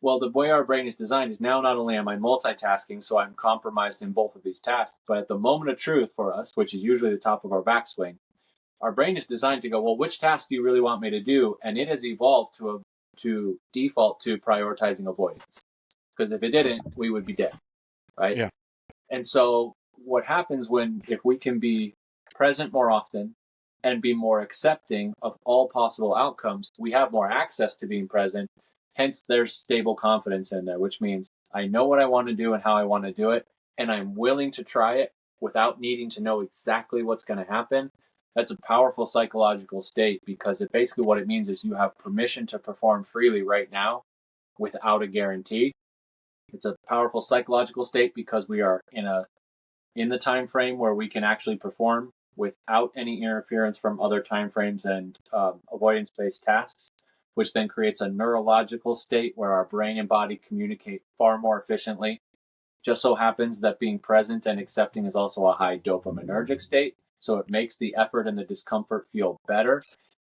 Well, the way our brain is designed is now not only am I multitasking, so I'm compromised in both of these tasks, but at the moment of truth for us, which is usually the top of our backswing, our brain is designed to go, well, which task do you really want me to do? And it has evolved to default to prioritizing avoidance. Because if it didn't, we would be dead, right? Yeah. And so what happens if we can be present more often and be more accepting of all possible outcomes, we have more access to being present. Hence, there's stable confidence in there, which means I know what I want to do and how I want to do it, and I'm willing to try it without needing to know exactly what's going to happen. That's a powerful psychological state because basically what it means is you have permission to perform freely right now without a guarantee. It's a powerful psychological state because we are in the time frame where we can actually perform without any interference from other time frames and avoidance-based tasks, which then creates a neurological state where our brain and body communicate far more efficiently. Just so happens that being present and accepting is also a high dopaminergic state, so it makes the effort and the discomfort feel better.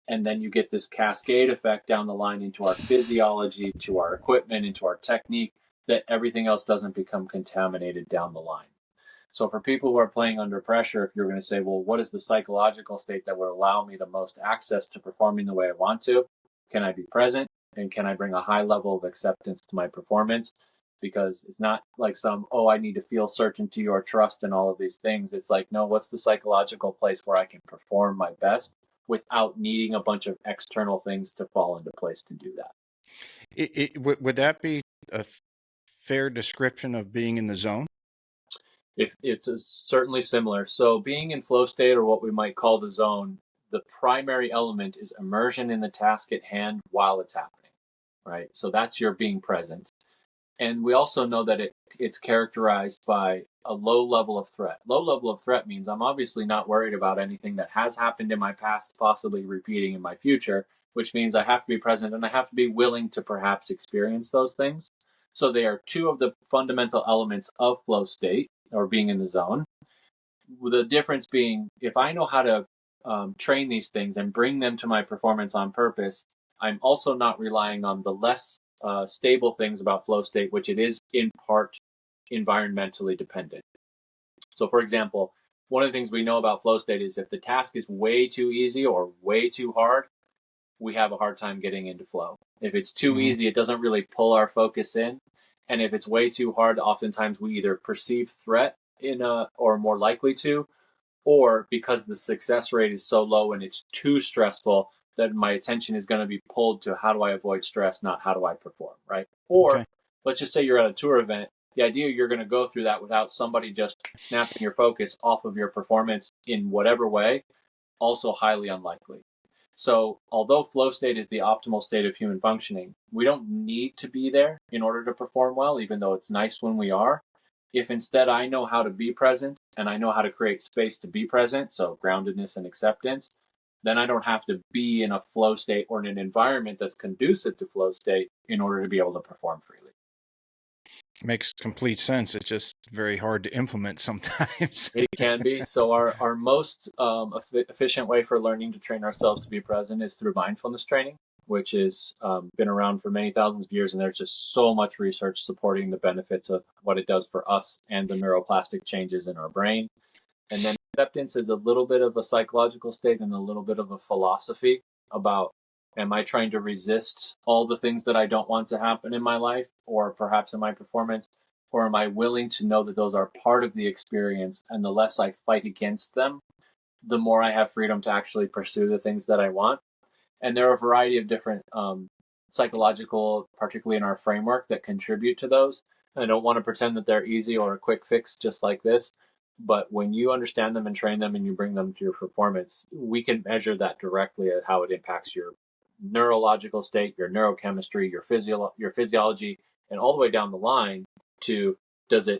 And then you get this cascade effect down the line into our physiology, to our equipment, into our technique, that everything else doesn't become contaminated down the line. So for people who are playing under pressure, if you're going to say, well, what is the psychological state that will allow me the most access to performing the way I want to? Can I be present? And can I bring a high level of acceptance to my performance? Because it's not like I need to feel certainty or trust and all of these things. It's like, no, what's the psychological place where I can perform my best without needing a bunch of external things to fall into place to do that? Would that be a fair description of being in the zone? If it's certainly similar. So being in flow state, or what we might call the zone, the primary element is immersion in the task at hand while it's happening, right? So that's your being present. And we also know that it's characterized by a low level of threat. Low level of threat means I'm obviously not worried about anything that has happened in my past, possibly repeating in my future, which means I have to be present and I have to be willing to perhaps experience those things. So they are two of the fundamental elements of flow state, or being in the zone. The difference being, if I know how to train these things and bring them to my performance on purpose, I'm also not relying on the less stable things about flow state, which it is in part environmentally dependent. So for example, one of the things we know about flow state is if the task is way too easy or way too hard, we have a hard time getting into flow. If it's too Mm-hmm. easy, it doesn't really pull our focus in. And if it's way too hard, oftentimes we either perceive threat or more likely to, or because the success rate is so low and it's too stressful, then my attention is going to be pulled to how do I avoid stress, not how do I perform, right? Or Okay. let's just say you're at a tour event. The idea you're going to go through that without somebody just snapping your focus off of your performance in whatever way, also highly unlikely. So, although flow state is the optimal state of human functioning, we don't need to be there in order to perform well, even though it's nice when we are. If instead I know how to be present and I know how to create space to be present, so groundedness and acceptance, then I don't have to be in a flow state or in an environment that's conducive to flow state in order to be able to perform freely. Makes complete sense. It's just very hard to implement sometimes. It can be. So our most efficient way for learning to train ourselves to be present is through mindfulness training, which has been around for many thousands of years, and there's just so much research supporting the benefits of what it does for us and the neuroplastic changes in our brain. And then acceptance is a little bit of a psychological state and a little bit of a philosophy about, am I trying to resist all the things that I don't want to happen in my life or perhaps in my performance? Or am I willing to know that those are part of the experience, and the less I fight against them, the more I have freedom to actually pursue the things that I want? And there are a variety of different psychological, particularly in our framework, that contribute to those. And I don't want to pretend that they're easy or a quick fix just like this. But when you understand them and train them and you bring them to your performance, we can measure that directly at how it impacts your neurological state, your neurochemistry, your physiology, and all the way down the line to, does it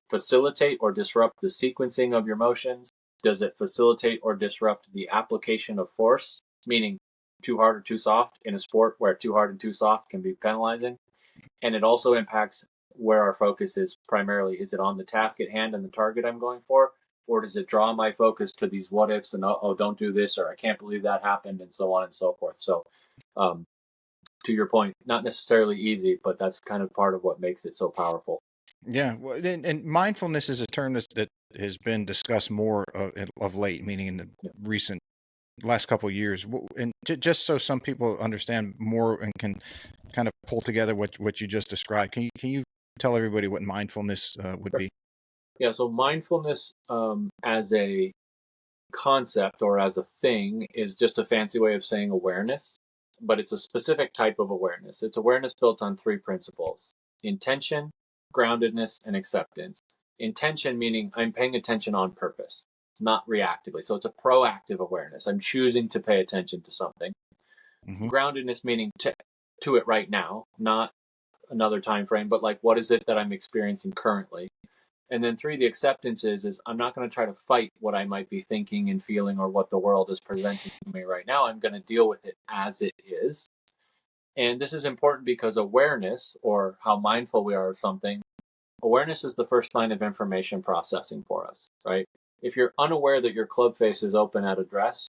facilitate or disrupt the sequencing of your motions? Does it facilitate or disrupt the application of force, meaning too hard or too soft in a sport where too hard and too soft can be penalizing? And it also impacts where our focus is primarily. Is it on the task at hand and the target I'm going for? Or does it draw my focus to these what ifs and, oh, don't do this, or I can't believe that happened, and so on and so forth. So, to your point, not necessarily easy, but that's kind of part of what makes it so powerful. Yeah, well, and mindfulness is a term that has been discussed more of late, meaning in the Yeah. recent last couple of years. And just so some people understand more and can kind of pull together what you just described, can you tell everybody what mindfulness would be? Yeah, so mindfulness as a concept or as a thing is just a fancy way of saying awareness, but it's a specific type of awareness. It's awareness built on three principles: intention, groundedness, and acceptance. Intention meaning I'm paying attention on purpose, not reactively. So it's a proactive awareness. I'm choosing to pay attention to something. Hmm. Groundedness meaning to it right now, not another time frame, but like, what is it that I'm experiencing currently? And then three, the acceptance is I'm not going to try to fight what I might be thinking and feeling or what the world is presenting to me right now. I'm going to deal with it as it is. And this is important because awareness, or how mindful we are of something, awareness is the first line of information processing for us, right? If you're unaware that your club face is open at address,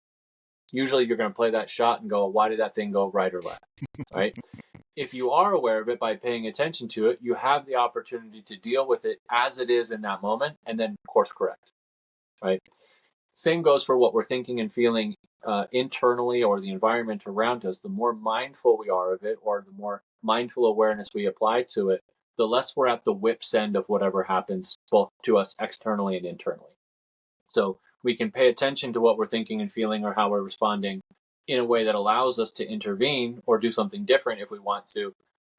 usually you're going to play that shot and go, why did that thing go right or left, right? If you are aware of it by paying attention to it, you have the opportunity to deal with it as it is in that moment and then course correct, right? Same goes for what we're thinking and feeling internally or the environment around us. The more mindful we are of it, or the more mindful awareness we apply to it, the less we're at the whip's end of whatever happens both to us externally and internally. So we can pay attention to what we're thinking and feeling or how we're responding in a way that allows us to intervene or do something different if we want to,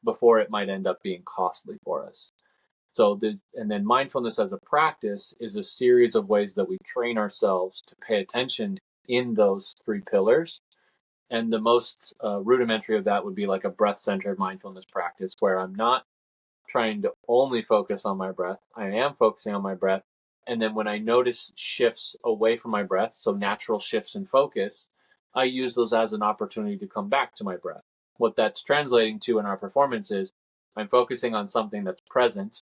before it might end up being costly for us. And then mindfulness as a practice is a series of ways that we train ourselves to pay attention in those three pillars. And the most rudimentary of that would be like a breath centered mindfulness practice, where I'm not trying to only focus on my breath. I am focusing on my breath. And then when I notice shifts away from my breath, so natural shifts in focus, I use those as an opportunity to come back to my breath. What that's translating to in our performance is I'm focusing on something that's present.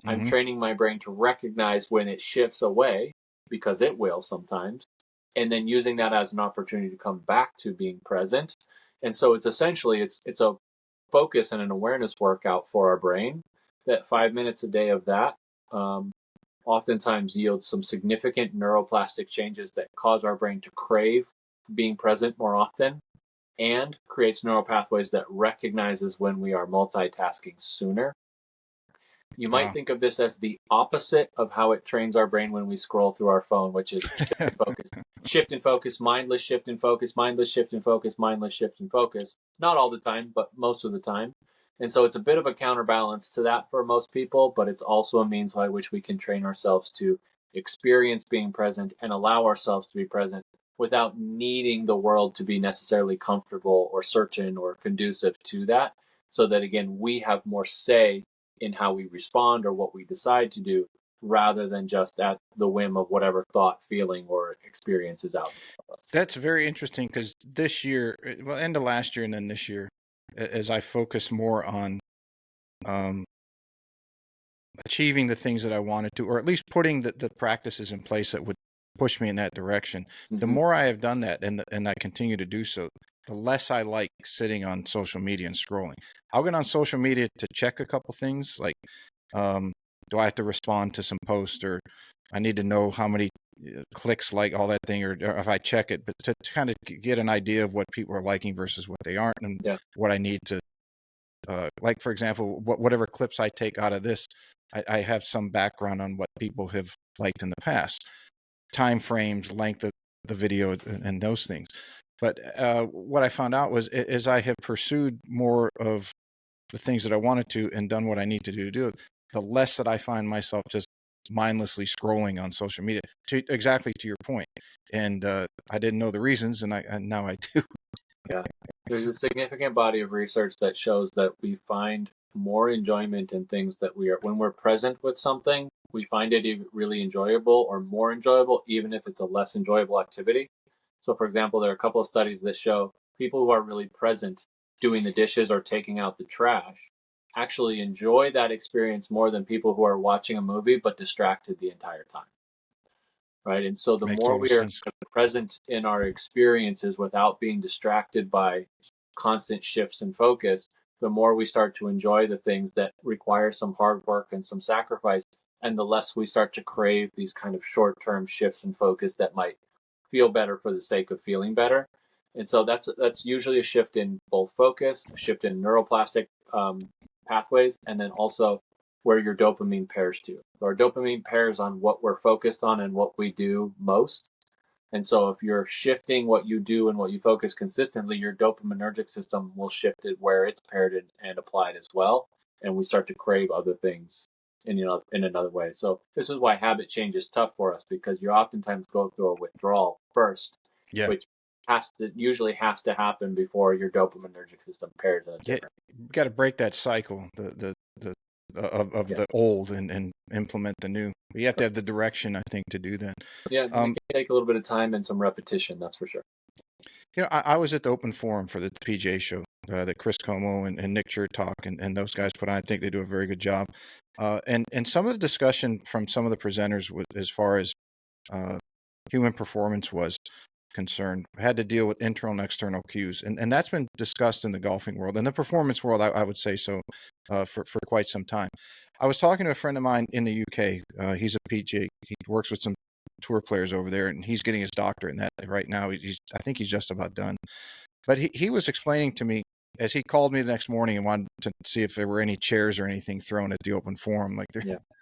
I'm Hmm. training my brain to recognize when it shifts away, because it will sometimes, and then using that as an opportunity to come back to being present. And so it's essentially it's a focus and an awareness workout for our brain. That 5 minutes a day of that oftentimes yields some significant neuroplastic changes that cause our brain to crave being present more often, and creates neural pathways that recognizes when we are multitasking sooner. You might Wow. think of this as the opposite of how it trains our brain when we scroll through our phone, which is shift and focus, mindless shift and focus, mindless shift and focus, mindless shift and focus. Not all the time, but most of the time. And so it's a bit of a counterbalance to that for most people, but it's also a means by which we can train ourselves to experience being present and allow ourselves to be present without needing the world to be necessarily comfortable or certain or conducive to that. So that again, we have more say in how we respond or what we decide to do rather than just at the whim of whatever thought, feeling, or experience is out of us. That's very interesting because this year, well, end of last year and then this year, as I focus more on um, achieving the things that I wanted to, or at least putting the practices in place that would push me in that direction, the more I have done that and I continue to do so, the less I like sitting on social media and scrolling. I'll get on social media to check a couple things like, do I have to respond to some post, or I need to know how many clicks, like all that thing, or if I check it, but to kind of get an idea of what people are liking versus what they aren't, and what I need to, like, for example, whatever clips I take out of this, I have some background on what people have liked in the past, time frames, length of the video, and those things. But what I found out was, as I have pursued more of the things that I wanted to and done what I need to do it, the less that I find myself just mindlessly scrolling on social media. Exactly to your point. And I didn't know the reasons, and now I do. Yeah. There's a significant body of research that shows that we find more enjoyment in things that when we're present with something, we find it really enjoyable or more enjoyable, even if it's a less enjoyable activity. So, for example, there are a couple of studies that show people who are really present doing the dishes or taking out the trash actually enjoy that experience more than people who are watching a movie but distracted the entire time. Right. And so the Makes more total we are sense. present in our experiences without being distracted by constant shifts in focus, the more we start to enjoy the things that require some hard work and some sacrifice, and the less we start to crave these kind of short-term shifts in focus that might feel better for the sake of feeling better. And so that's usually a shift in both focus, a shift in neuroplastic pathways, and then also where your dopamine pairs to. So our dopamine pairs on what we're focused on and what we do most. And so if you're shifting what you do and what you focus consistently, your dopaminergic system will shift it where it's paired and applied as well. And we start to crave other things in another way. So this is why habit change is tough for us, because you oftentimes go through a withdrawal first, Yeah. which usually has to happen before your dopaminergic system pairs in a different. You got to break that cycle, the the old, and implement the new. But you have to have the direction, I think, to do that. Yeah, it can take a little bit of time and some repetition, that's for sure. I was at the open forum for the PGA show that Chris Como and Nick Chertok and those guys put on. I think they do a very good job. And some of the discussion from some of the presenters, as far as human performance was concerned, had to deal with internal and external cues. And that's been discussed in the golfing world and the performance world, I would say so, for quite some time. I was talking to a friend of mine in the UK. He's a PGA. He works with some tour players over there, and he's getting his doctorate in that right now. I think he's just about done. But he was explaining to me, as he called me the next morning and wanted to see if there were any chairs or anything thrown at the open forum, like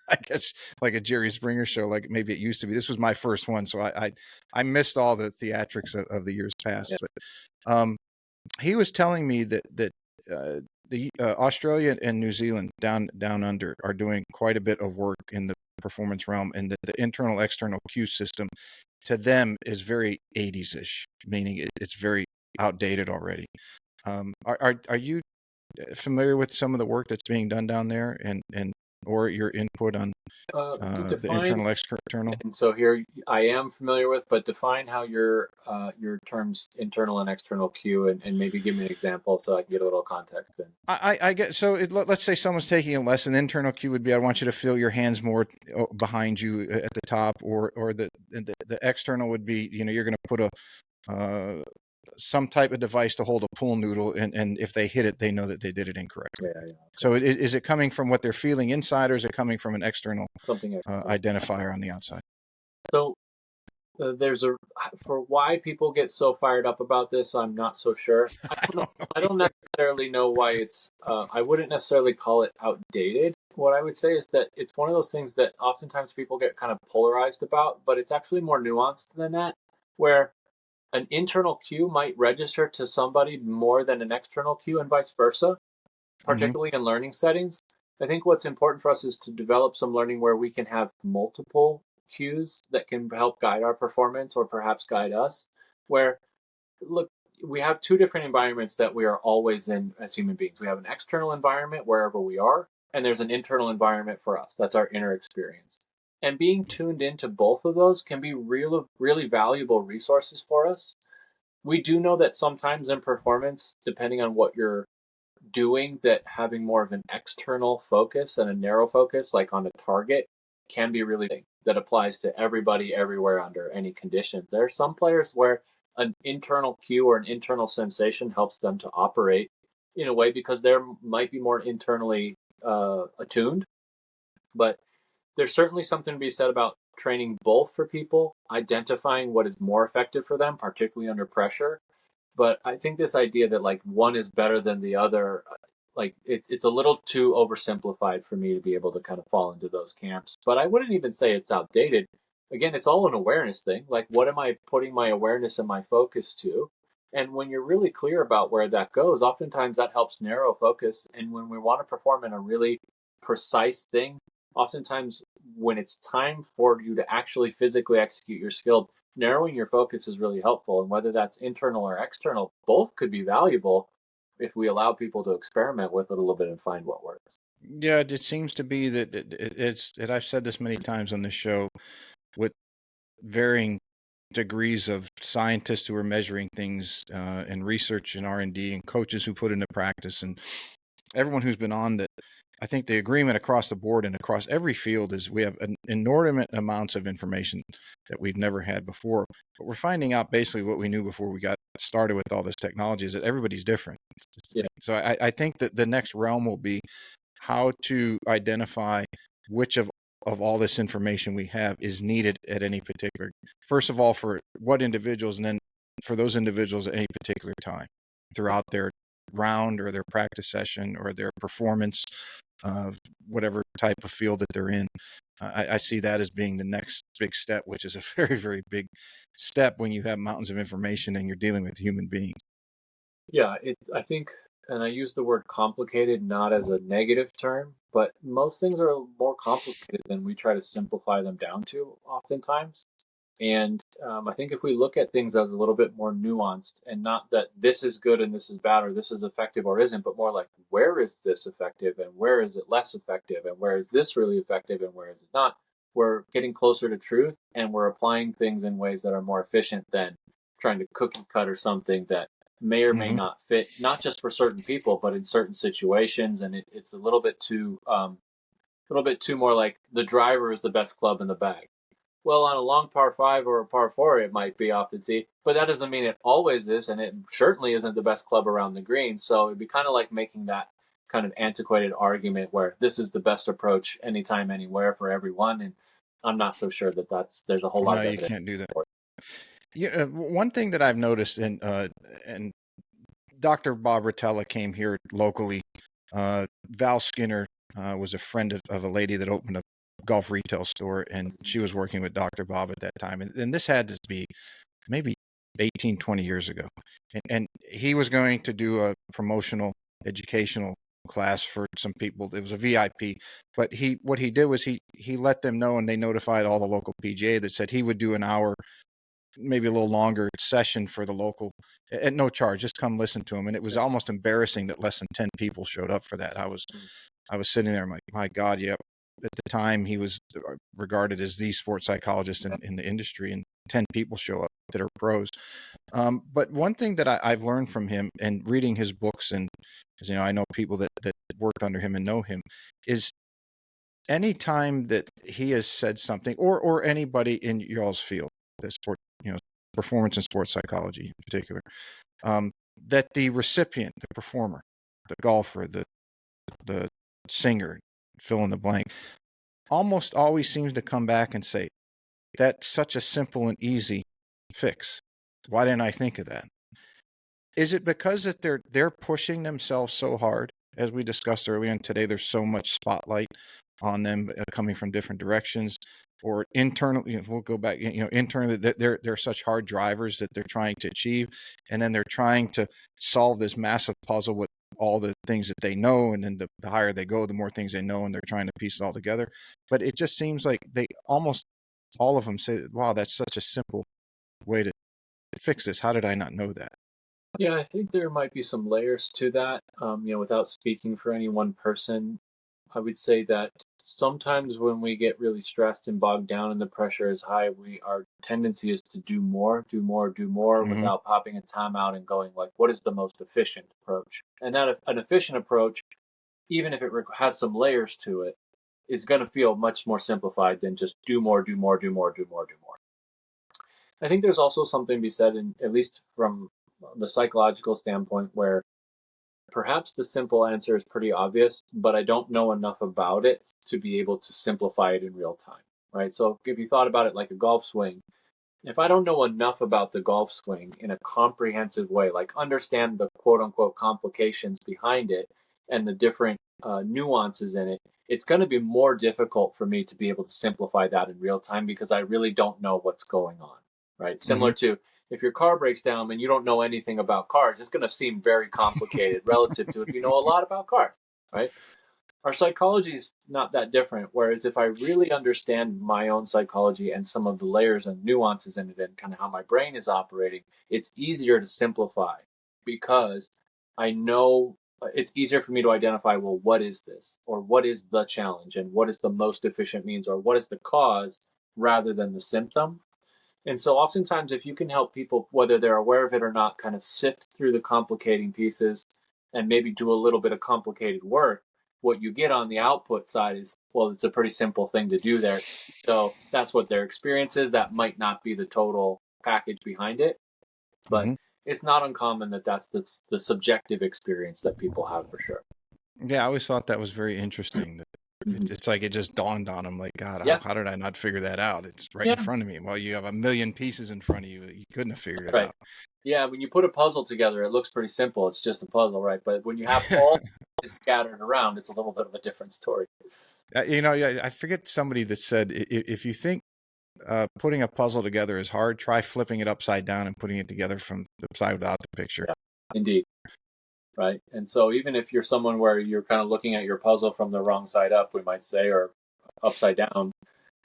I guess like a Jerry Springer show, like maybe it used to be. This was my first one, so I missed all the theatrics of the years past. But he was telling me that the Australia and New Zealand down under are doing quite a bit of work in the performance realm, and that the internal external cue system to them is very 80s-ish, meaning it's very outdated already. Are you familiar with some of the work that's being done down there, and or your input on the internal external? And so here I am familiar with, but define how your terms internal and external cue, and maybe give me an example so I can get a little context. I get, so let's say someone's taking a lesson. The internal cue would be, I want you to feel your hands more behind you at the top, or the external would be, you're going to put a some type of device to hold a pool noodle, and if they hit it, they know that they did it incorrectly. Okay. So is it coming from what they're feeling inside, or is it coming from an external identifier on the outside? So for why people get so fired up about this, I'm not so sure. I don't necessarily know why it's. I wouldn't necessarily call it outdated. What I would say is that it's one of those things that oftentimes people get kind of polarized about, but it's actually more nuanced than that, where an internal cue might register to somebody more than an external cue and vice versa, Hmm. particularly in learning settings. I think what's important for us is to develop some learning where we can have multiple cues that can help guide our performance or perhaps guide us. Where, look, we have two different environments that we are always in as human beings. We have an external environment wherever we are, and there's an internal environment for us. That's our inner experience. And being tuned into both of those can be really valuable resources for us. We do know that sometimes in performance, depending on what you're doing, that having more of an external focus and a narrow focus, like on a target, can be really big. That applies to everybody, everywhere, under any conditions. There are some players where an internal cue or an internal sensation helps them to operate in a way because they might be more internally attuned. But there's certainly something to be said about training both for people, identifying what is more effective for them, particularly under pressure. But I think this idea that like one is better than the other, like it's a little too oversimplified for me to be able to kind of fall into those camps. But I wouldn't even say it's outdated. Again, it's all an awareness thing. Like, what am I putting my awareness and my focus to? And when you're really clear about where that goes, oftentimes that helps narrow focus. And when we want to perform in a really precise thing, oftentimes when it's time for you to actually physically execute your skill, narrowing your focus is really helpful. And whether that's internal or external, both could be valuable if we allow people to experiment with it a little bit and find what works. Yeah, it seems to be that it's, and I've said this many times on this show, with varying degrees of scientists who are measuring things, and research and R&D and coaches who put into practice, and everyone who's been on that. I think the agreement across the board and across every field is we have an inordinate amounts of information that we've never had before. But we're finding out basically what we knew before we got started with all this technology, is that everybody's different. Yeah. So I think that the next realm will be how to identify which of all this information we have is needed at any particular, first of all, for what individuals, and then for those individuals at any particular time throughout their round or their practice session or their performance of whatever type of field that they're in. I see that as being the next big step, which is a very, very big step when you have mountains of information and you're dealing with human beings. Yeah, I think, and I use the word complicated not as a negative term, but most things are more complicated than we try to simplify them down to oftentimes. And I think if we look at things as a little bit more nuanced and not that this is good and this is bad or this is effective or isn't, but more like where is this effective and where is it less effective and where is this really effective and where is it not, we're getting closer to truth and we're applying things in ways that are more efficient than trying to cookie cutter something that may or may Mm-hmm. not fit, not just for certain people, but in certain situations. And it's a little bit too more like the driver is the best club in the bag. Well, on a long par five or a par four, it might be off the tee, but that doesn't mean it always is, and it certainly isn't the best club around the green. So it'd be kind of like making that kind of antiquated argument where this is the best approach anytime, anywhere for everyone. And I'm not so sure that there's a whole lot No, of you evidence can't do that. for it. Yeah, one thing that I've noticed, and Dr. Bob Rotella came here locally. Val Skinner was a friend of a lady that opened a golf retail store, and she was working with Dr. Bob at that time. And this had to be maybe 18, 20 years ago. And he was going to do a promotional educational class for some people. It was a VIP, but what he did was he let them know, and they notified all the local PGA that said he would do an hour, maybe a little longer session for the local at no charge. Just come listen to him. And it was Yeah. almost embarrassing that less than 10 people showed up for that. I was sitting there, I'm like, my God, yeah. At the time, he was regarded as the sports psychologist in the industry, and 10 people show up that are pros. But one thing that I've learned from him and reading his books, and because I know people that worked under him and know him, is any time that he has said something, or anybody in y'all's field, the sport, performance and sports psychology in particular, um, that the recipient, the performer, the golfer, the singer, fill in the blank, almost always seems to come back and say, that's such a simple and easy fix. Why didn't I think of that? Is it because that they're pushing themselves so hard as we discussed earlier, and today there's so much spotlight on them coming from different directions, or internally. We'll go back. Internally, that they're such hard drivers that they're trying to achieve, and then they're trying to solve this massive puzzle with all the things that they know, and then the higher they go, the more things they know, and they're trying to piece it all together. But it just seems like they almost all of them say, "Wow, that's such a simple way to fix this. How did I not know that?" Yeah, I think there might be some layers to that. Without speaking for any one person, I would say that sometimes when we get really stressed and bogged down and the pressure is high, our tendency is to do more, do more, do more Hmm. without popping a time out and going like, what is the most efficient approach? And that an efficient approach, even if it has some layers to it, is going to feel much more simplified than just do more, do more, do more, do more, do more. I think there's also something to be said, in, at least from the psychological standpoint, where perhaps the simple answer is pretty obvious, but I don't know enough about it to be able to simplify it in real time, right? So if you thought about it like a golf swing, if I don't know enough about the golf swing in a comprehensive way, like understand the quote unquote complications behind it and the different nuances in it, it's going to be more difficult for me to be able to simplify that in real time because I really don't know what's going on, right? Hmm. Similar to if your car breaks down and you don't know anything about cars, it's going to seem very complicated relative to if you know a lot about cars, right? Our psychology is not that different. Whereas if I really understand my own psychology and some of the layers and nuances in it and kind of how my brain is operating, it's easier to simplify because I know it's easier for me to identify, well, what is this? Or what is the challenge? And what is the most efficient means? Or what is the cause rather than the symptom? And so, oftentimes, if you can help people, whether they're aware of it or not, kind of sift through the complicating pieces and maybe do a little bit of complicated work, what you get on the output side is, well, it's a pretty simple thing to do there. So, that's what their experience is. That might not be the total package behind it, but Hmm. it's not uncommon that that's the subjective experience that people have for sure. Yeah, I always thought that was very interesting. That Hmm. it's like it just dawned on him, like, God, Yeah, how did I not figure that out? It's right in yeah, front of me. Well, you have a million pieces in front of you. You couldn't have figured it right. out. Yeah, when you put a puzzle together, it looks pretty simple. It's just a puzzle, right? But when you have all is scattered around, it's a little bit of a different story. Yeah, I forget somebody that said, If you think putting a puzzle together is hard, try flipping it upside down and putting it together from the side without the picture." Yeah, indeed, right? And so even if you're someone where you're kind of looking at your puzzle from the wrong side up, we might say, or upside down,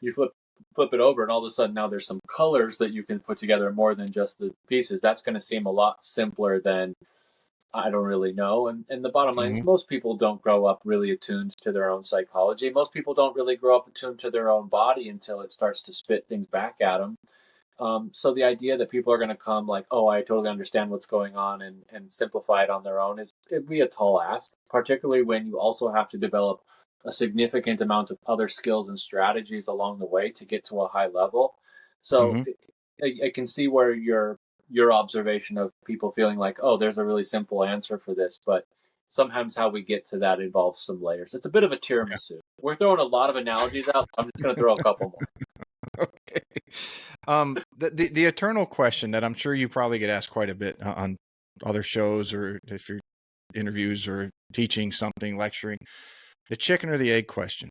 you flip it over, and all of a sudden now there's some colors that you can put together more than just the pieces. That's going to seem a lot simpler than I don't really know. And the bottom line is Hmm. most people don't grow up really attuned to their own psychology. Most people don't really grow up attuned to their own body until it starts to spit things back at them. So the idea that people are going to come like, oh, I totally understand what's going on and simplify it on their own is it'd be a tall ask, particularly when you also have to develop a significant amount of other skills and strategies along the way to get to a high level. So Hmm. I can see where your observation of people feeling like, oh, there's a really simple answer for this, but sometimes how we get to that involves some layers. It's a bit of a Yeah. tiramisu. We're throwing a lot of analogies out. So I'm just going to throw a couple more. Okay. The eternal question that I'm sure you probably get asked quite a bit on other shows, or if you're interviews or teaching something, lecturing, the chicken or the egg question,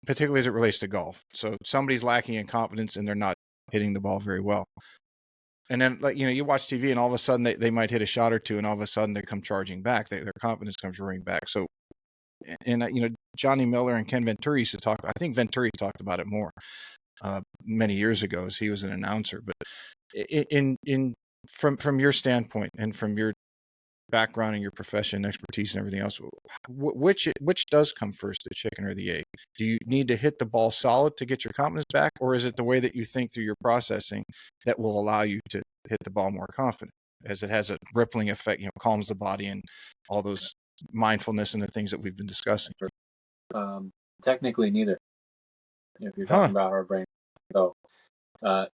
particularly as it relates to golf. So somebody's lacking in confidence and they're not hitting the ball very well. And then, like, you watch TV and all of a sudden they might hit a shot or two and all of a sudden they come charging back. Their confidence comes roaring back. So, and Johnny Miller and Ken Venturi used to talk. I think Venturi talked about it more many years ago as he was an announcer. But in from your standpoint and from your background and your profession, expertise, and everything else, which does come first, the chicken or the egg? Do you need to hit the ball solid to get your confidence back, or is it the way that you think through your processing that will allow you to hit the ball more confident, as it has a rippling effect, calms the body and all those mindfulness and the things that we've been discussing? Um, Technically, neither. If you're Huh. talking about our brain, so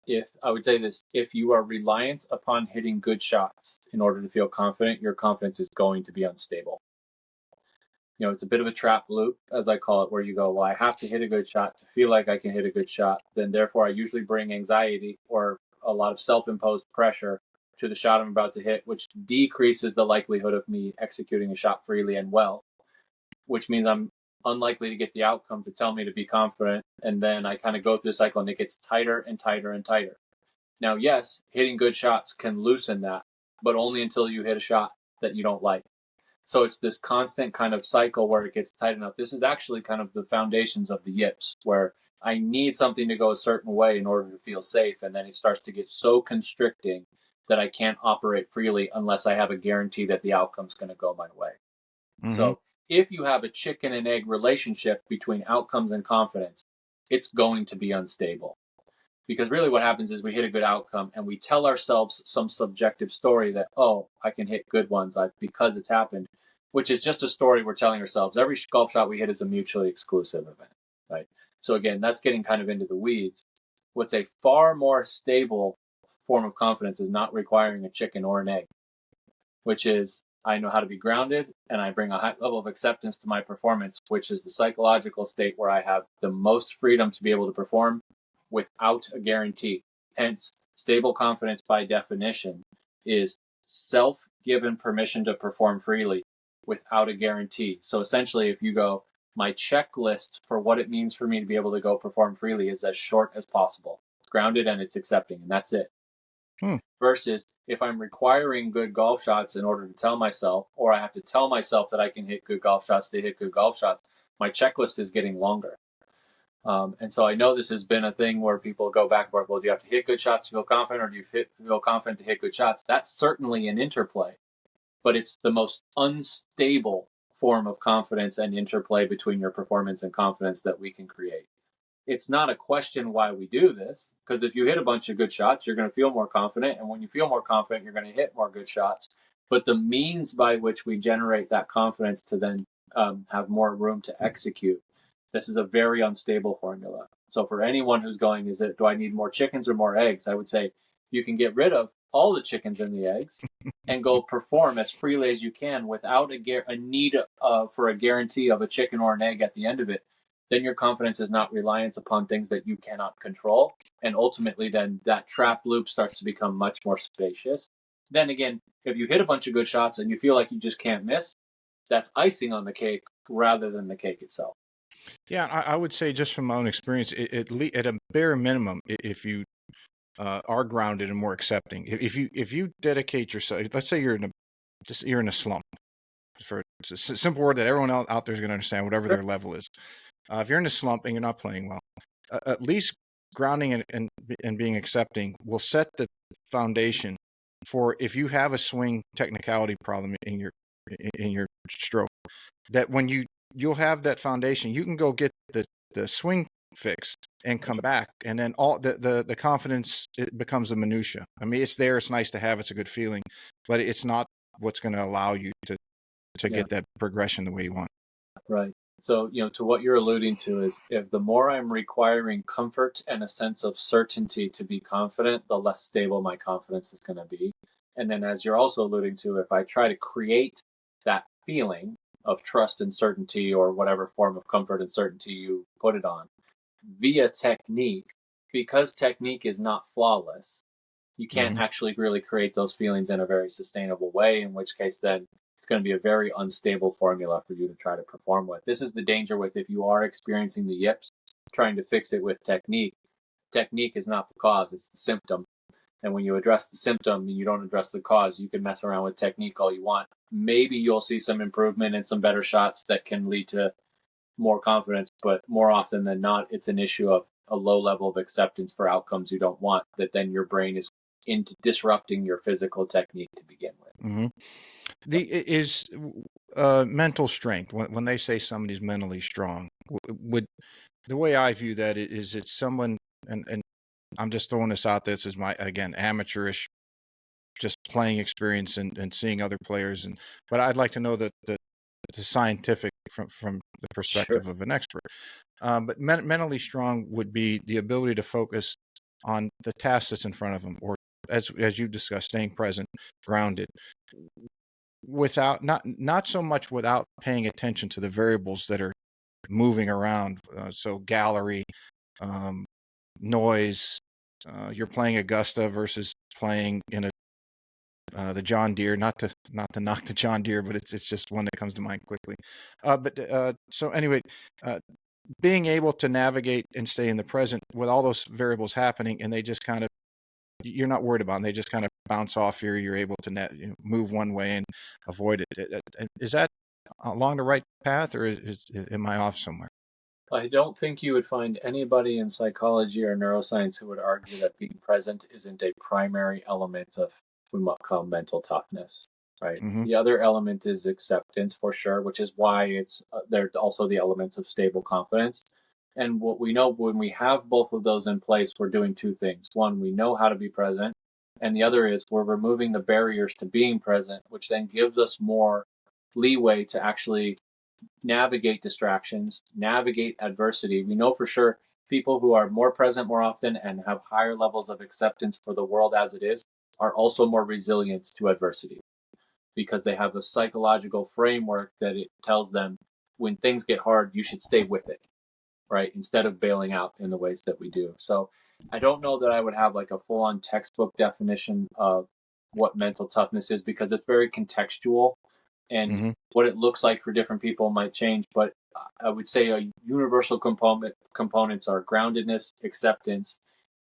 if I would say this, if you are reliant upon hitting good shots in order to feel confident, your confidence is going to be unstable. It's a bit of a trap loop, as I call it, where you go, well, I have to hit a good shot to feel like I can hit a good shot. Then, therefore, I usually bring anxiety or a lot of self imposed pressure to the shot I'm about to hit, which decreases the likelihood of me executing a shot freely and well, which means I'm unlikely to get the outcome to tell me to be confident. And then I kind of go through the cycle and it gets tighter and tighter and tighter. Now, yes, hitting good shots can loosen that, but only until you hit a shot that you don't like. So it's this constant kind of cycle where it gets tight enough. This is actually kind of the foundations of the yips, where I need something to go a certain way in order to feel safe. And then it starts to get so constricting that I can't operate freely unless I have a guarantee that the outcome's going to go my way. Mm-hmm. So if you have a chicken and egg relationship between outcomes and confidence, it's going to be unstable. Because really what happens is we hit a good outcome and we tell ourselves some subjective story that, oh, I can hit good ones because it's happened, which is just a story we're telling ourselves. Every golf shot we hit is a mutually exclusive event, right? So again, that's getting kind of into the weeds. What's a far more stable form of confidence is not requiring a chicken or an egg, which is I know how to be grounded and I bring a high level of acceptance to my performance, which is the psychological state where I have the most freedom to be able to perform without a guarantee. Hence, stable confidence by definition is self-given permission to perform freely without a guarantee. So essentially, if you go, my checklist for what it means for me to be able to go perform freely is as short as possible. It's grounded and it's accepting, and that's it. Versus if I'm requiring good golf shots in order to tell myself, or I have to tell myself that I can hit good golf shots to hit good golf shots, my checklist is getting longer. And so I know this has been a thing where people go back and forth. Well, do you have to hit good shots to feel confident, or do you feel confident to hit good shots? That's certainly an interplay, but it's the most unstable form of confidence and interplay between your performance and confidence that we can create. It's not a question why we do this, because if you hit a bunch of good shots, you're going to feel more confident. And when you feel more confident, you're going to hit more good shots. But the means by which we generate that confidence to then have more room to execute, this is a very unstable formula. So for anyone who's going, do I need more chickens or more eggs? I would say you can get rid of all the chickens and the eggs and go perform as freely as you can without a need for a guarantee of a chicken or an egg at the end of it. Then your confidence is not reliant upon things that you cannot control. And ultimately, then that trap loop starts to become much more spacious. Then again, if you hit a bunch of good shots and you feel like you just can't miss, that's icing on the cake rather than the cake itself. Yeah, I would say just from my own experience, at a bare minimum, if you are grounded and more accepting, if you dedicate yourself, let's say you're in a slump, it's a simple word that everyone out there is going to understand, whatever Sure. their level is. If you're in a slump and you're not playing well, at least grounding and being accepting will set the foundation for if you have a swing technicality problem in your stroke, that when you'll have that foundation, you can go get the swing fixed and come back, and then all the confidence, it becomes a minutia. I mean, it's there, it's nice to have, it's a good feeling, but it's not what's going to allow you to get that progression the way you want. Right. So, to what you're alluding to is if the more I'm requiring comfort and a sense of certainty to be confident, the less stable my confidence is going to be. And then, as you're also alluding to, if I try to create that feeling of trust and certainty, or whatever form of comfort and certainty you put it on, via technique, because technique is not flawless, you can't actually really create those feelings in a very sustainable way, in which case then it's going to be a very unstable formula for you to try to perform with. This is the danger with if you are experiencing the yips, trying to fix it with technique. Technique is not the cause, it's the symptom. And when you address the symptom and you don't address the cause, you can mess around with technique all you want. Maybe you'll see some improvement and some better shots that can lead to more confidence, but more often than not, it's an issue of a low level of acceptance for outcomes you don't want, that then your brain is into disrupting your physical technique to begin with. Mm-hmm. Is mental strength, when they say somebody's mentally strong, would the way I view that is it's someone, and I'm just throwing this out there, this is my, again, amateurish, just playing experience and seeing other players, but I'd like to know the scientific from the perspective of an expert. But mentally strong would be the ability to focus on the task that's in front of them, or as you discussed, staying present, grounded, without not so much without paying attention to the variables that are moving around. So gallery, noise. You're playing Augusta versus playing in a the John Deere, not to knock the John Deere, but it's just one that comes to mind quickly. So anyway, uh, being able to navigate and stay in the present with all those variables happening, and they just kind of, you're not worried about them. They just kind of bounce off here. You're able to move one way and avoid it. Is that along the right path, or am I off somewhere? I don't think you would find anybody in psychology or neuroscience who would argue that being present isn't a primary element of what we might call mental toughness, right? Mm-hmm. The other element is acceptance for sure, which is why it's there's also the elements of stable confidence. And what we know when we have both of those in place, we're doing two things. One, we know how to be present, and the other is we're removing the barriers to being present, which then gives us more leeway to actually navigate distractions, navigate adversity. We know for sure people who are more present more often and have higher levels of acceptance for the world as it is are also more resilient to adversity because they have a psychological framework that it tells them when things get hard, you should stay with it, right? Instead of bailing out in the ways that we do. So I don't know that I would have like a full on textbook definition of what mental toughness is because it's very contextual and Mm-hmm. what it looks like for different people might change. But I would say a universal components are groundedness, acceptance,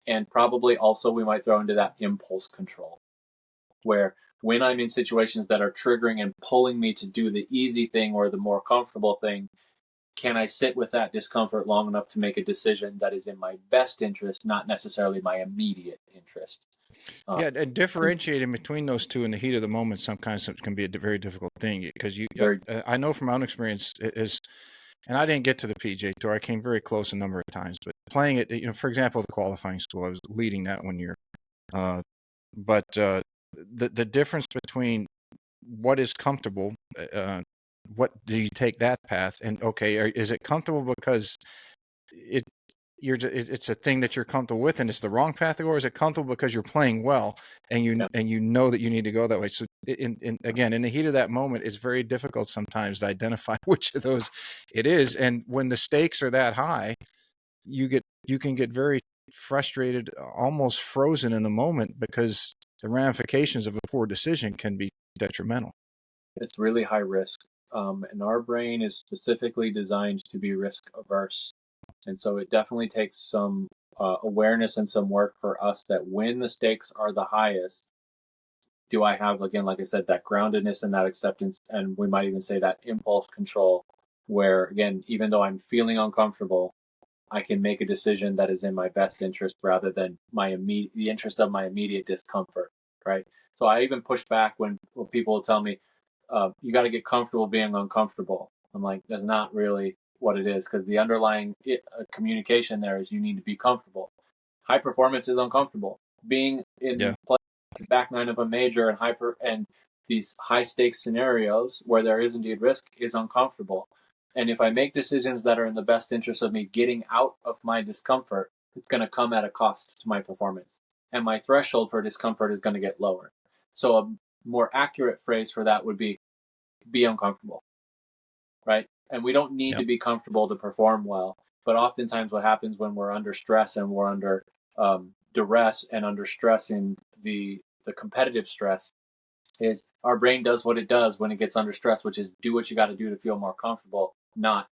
and probably also we might throw into that impulse control, where when I'm in situations that are triggering and pulling me to do the easy thing or the more comfortable thing, can I sit with that discomfort long enough to make a decision that is in my best interest, not necessarily my immediate interest? Yeah, Um, and and differentiating between those two in the heat of the moment sometimes can be a very difficult thing because very, I know from my own experience is, and I didn't get to the PJ Tour. I came very close a number of times, but playing it, for example, the qualifying school, I was leading that one year. Uh, but the difference between what is comfortable, what do you take that path, and okay, is it comfortable because it it's a thing that you're comfortable with and it's the wrong path to go, or is it comfortable because you're playing well and yeah, you know that you need to go that way? So again, in the heat of that moment, it's very difficult sometimes to identify which of those it is. And when the stakes are that high, you can get very frustrated, almost frozen in the moment because the ramifications of a poor decision can be detrimental. it's really high risk. And our brain is specifically designed to be risk averse. And so it definitely takes some awareness and some work for us that when the stakes are the highest, do I have, again, like I said, that groundedness and that acceptance? And we might even say that impulse control, where, again, even though I'm feeling uncomfortable, I can make a decision that is in my best interest rather than the interest of my immediate discomfort, right? So I even push back when people will tell me, you got to get comfortable being uncomfortable. I'm like, that's not really what it is because the underlying communication there is you need to be comfortable. High performance is uncomfortable. Being Yeah. in play, back nine of a major and these high stakes scenarios where there is indeed risk is uncomfortable. And if I make decisions that are in the best interest of me getting out of my discomfort, it's going to come at a cost to my performance. And my threshold for discomfort is going to get lower. So a more accurate phrase for that would be uncomfortable, right? And we don't need Yep. to be comfortable to perform well. But oftentimes, what happens when we're under stress and we're under duress and under stress in the competitive stress is our brain does what it does when it gets under stress, which is do what you got to do to feel more comfortable, not,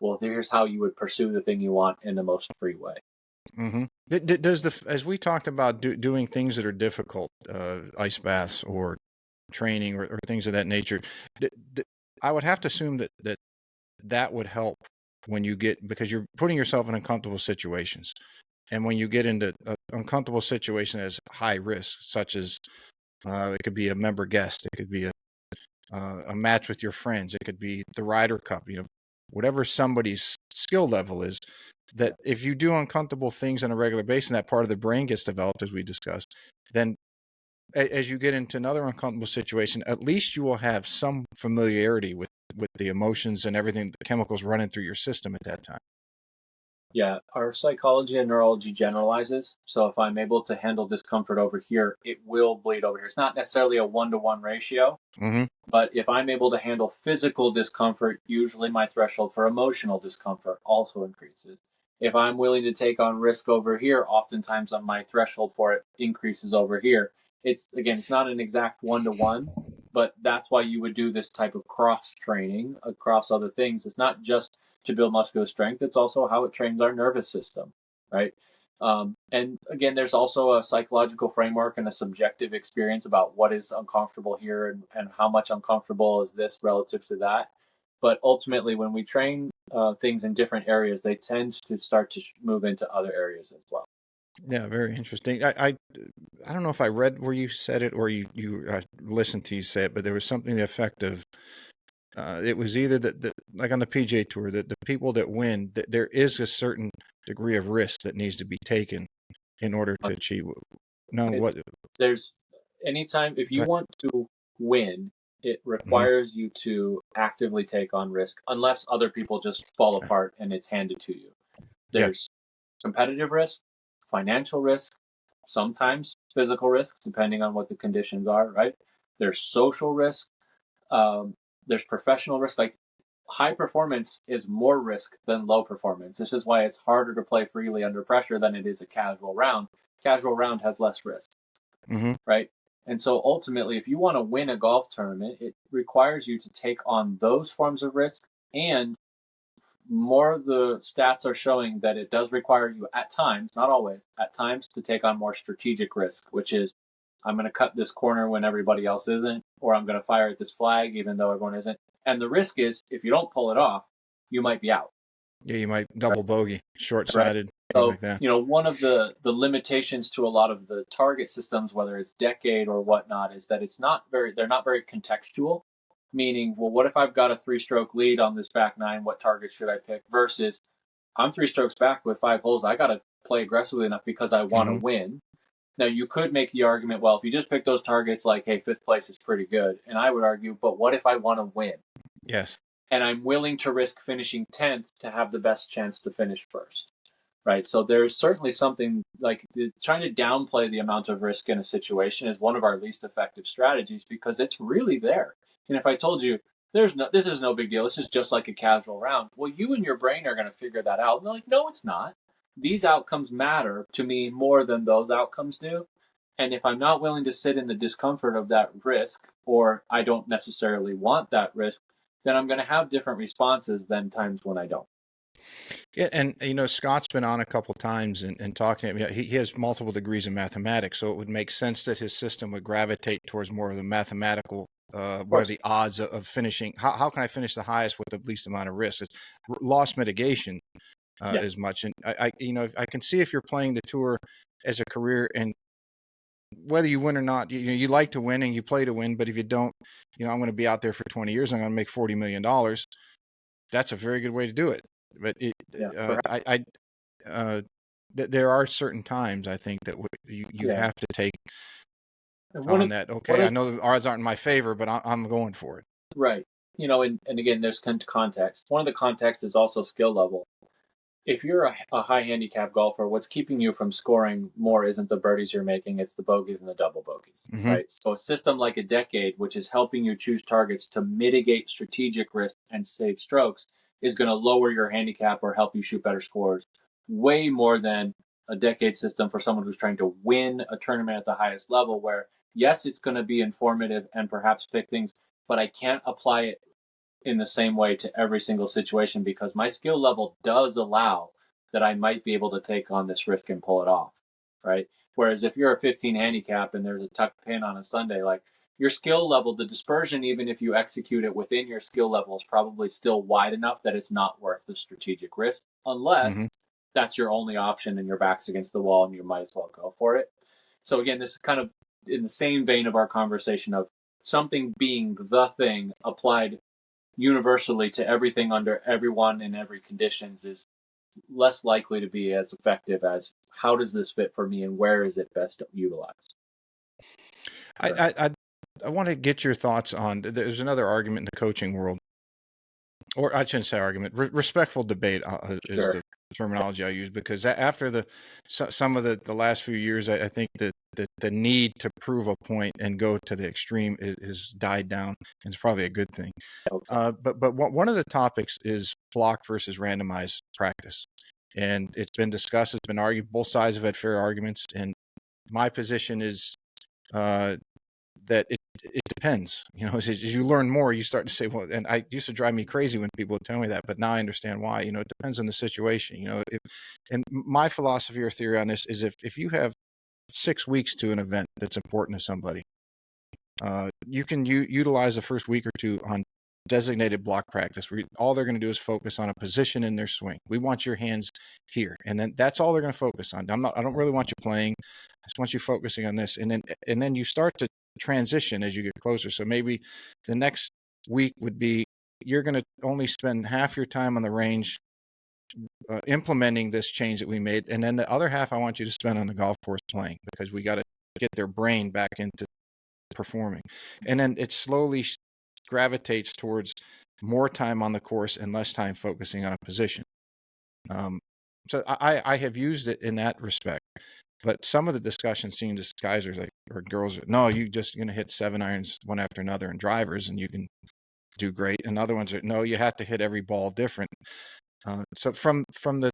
well, here's how you would pursue the thing you want in the most free way. Mm-hmm. Does as we talked about doing things that are difficult, ice baths or training or things of that nature, d- d- I would have to assume that would help when you get, because you're putting yourself in uncomfortable situations, and when you get into an uncomfortable situation as high risk, such as it could be a member guest, it could be a match with your friends, it could be the Ryder Cup, whatever somebody's skill level is, Yeah. that if you do uncomfortable things on a regular basis and that part of the brain gets developed, as we discussed, then as you get into another uncomfortable situation, at least you will have some familiarity with the emotions and everything, the chemicals running through your system at that time. Yeah, our psychology and neurology generalizes. So if I'm able to handle discomfort over here, it will bleed over here. It's not necessarily a 1-to-1 ratio, Mm-hmm. but if I'm able to handle physical discomfort, usually my threshold for emotional discomfort also increases. If I'm willing to take on risk over here, oftentimes my threshold for it increases over here. It's not an exact one-to-one, but that's why you would do this type of cross training across other things. It's not just to build muscular strength, it's also how it trains our nervous system, right? And again, there's also a psychological framework and a subjective experience about what is uncomfortable here, and how much uncomfortable is this relative to that. But ultimately, when we train things in different areas, they tend to start to move into other areas as well. Yeah, very interesting. I don't know if I read where you said it or you listened to you say it, but there was something to the effect of it was either that like on the PGA Tour, that the people that win, that there is a certain degree of risk that needs to be taken in order to achieve. No, It's what? there's anytime if you But, want to win, it mhm, requires you to actively take on risk, unless other people just fall yeah, apart and it's handed to you. yeah, There's competitive risk, financial risk, sometimes physical risk, depending on what the conditions are, right? There's social risk, um, there's professional risk. Like, high performance is more risk than low performance. This is why it's harder to play freely under pressure than it is a casual round. Casual round has less risk, hmm, right? And so ultimately, if you want to win a golf tournament, it requires you to take on those forms of risk. And more of the stats are showing that it does require you at times, not always, at times, to take on more strategic risk, which is, I'm going to cut this corner when everybody else isn't, or I'm going to fire at this flag even though everyone isn't. And the risk is, if you don't pull it off, you might be out. yeah, you might Right. double bogey, Right. short-sighted, things So, like that. one of the limitations to a lot of the target systems, whether it's decade or whatnot, is that they're not very contextual. Meaning, well, what if I've got a three-stroke lead on this back nine? What target should I pick? Versus, I'm three strokes back with 5 holes. I got to play aggressively enough because I want to Hmm. win. Now, you could make the argument, well, if you just pick those targets, like, hey, fifth place is pretty good. And I would argue, but what if I want to win? Yes. And I'm willing to risk finishing 10th to have the best chance to finish first, right? So there's certainly something like trying to downplay the amount of risk in a situation is one of our least effective strategies, because it's really there. And if I told you, this is no big deal, this is just like a casual round, well, you and your brain are going to figure that out. And they're like, no, it's not. These outcomes matter to me more than those outcomes do. And if I'm not willing to sit in the discomfort of that risk, or I don't necessarily want that risk, then I'm going to have different responses than times when I don't. Yeah, and Scott's been on a couple times and talking to me. He has multiple degrees in mathematics, so it would make sense that his system would gravitate towards more of the mathematical. Of What are course. the odds of finishing? How can I finish the highest with the least amount of risk? It's loss mitigation Yeah. as much. And I can see if you're playing the tour as a career, and whether you win or not, you like to win and you play to win. But if you don't, I'm going to be out there for 20 years. I'm going to make $40 million. That's a very good way to do it. But Yeah. Perhaps. uh, there are certain times I think that you Yeah. have to take And on that. one Okay, I of know the odds aren't in my favor, but I'm going for it. right. And again, there's context. One of the context is also skill level. If you're a high handicap golfer, what's keeping you from scoring more isn't the birdies you're making, it's the bogeys and the double bogeys, Hmm. right? So a system like a decade, which is helping you choose targets to mitigate strategic risk and save strokes, is going to lower your handicap or help you shoot better scores way more than a decade system for someone who's trying to win a tournament at the highest level, where yes, it's going to be informative and perhaps pick things, but I can't apply it in the same way to every single situation, because my skill level does allow that I might be able to take on this risk and pull it off, right? Whereas if you're a 15 handicap and there's a tuck pin on a Sunday, like, your skill level, the dispersion, even if you execute it within your skill level, is probably still wide enough that it's not worth the strategic risk, Hmm. unless that's your only option and your back's against the wall and you might as well go for it. So again, this is kind of in the same vein of our conversation of something being the thing applied universally to everything under everyone in every conditions is less likely to be as effective as, how does this fit for me and where is it best utilized. I, Correct. I I I want to get your thoughts on. There's another argument in the coaching world, or I shouldn't say argument. Respectful debate is Sure. the terminology I use, because after some of the last few years, I think that the need to prove a point and go to the extreme is died down. And it's probably a good thing. Okay. But one of the topics is block versus randomized practice, and it's been discussed. It's been argued. Both sides have had fair arguments, and my position is that it depends. As you learn more, you start to say, well, and I used to drive me crazy when people would tell me that, but now I understand why. It depends on the situation. And my philosophy or theory on this is if you have 6 weeks to an event that's important to somebody, you can utilize the first week or two on designated block practice where all they're going to do is focus on a position in their swing. We want your hands here, and then that's all they're going to focus on. I don't really want you playing. I just want you focusing on this, and then you start to transition as you get closer. So maybe the next week would be you're going to only spend half your time on the range implementing this change that we made, and then the other half I want you to spend on the golf course playing, because we got to get their brain back into performing. And then it slowly gravitates towards more time on the course and less time focusing on a position. So I have used it in that respect. But some of the discussion seems guys are like, or girls are, no, you just going to hit 7 irons one after another and drivers and you can do great. And other ones are, no, you have to hit every ball different. So from the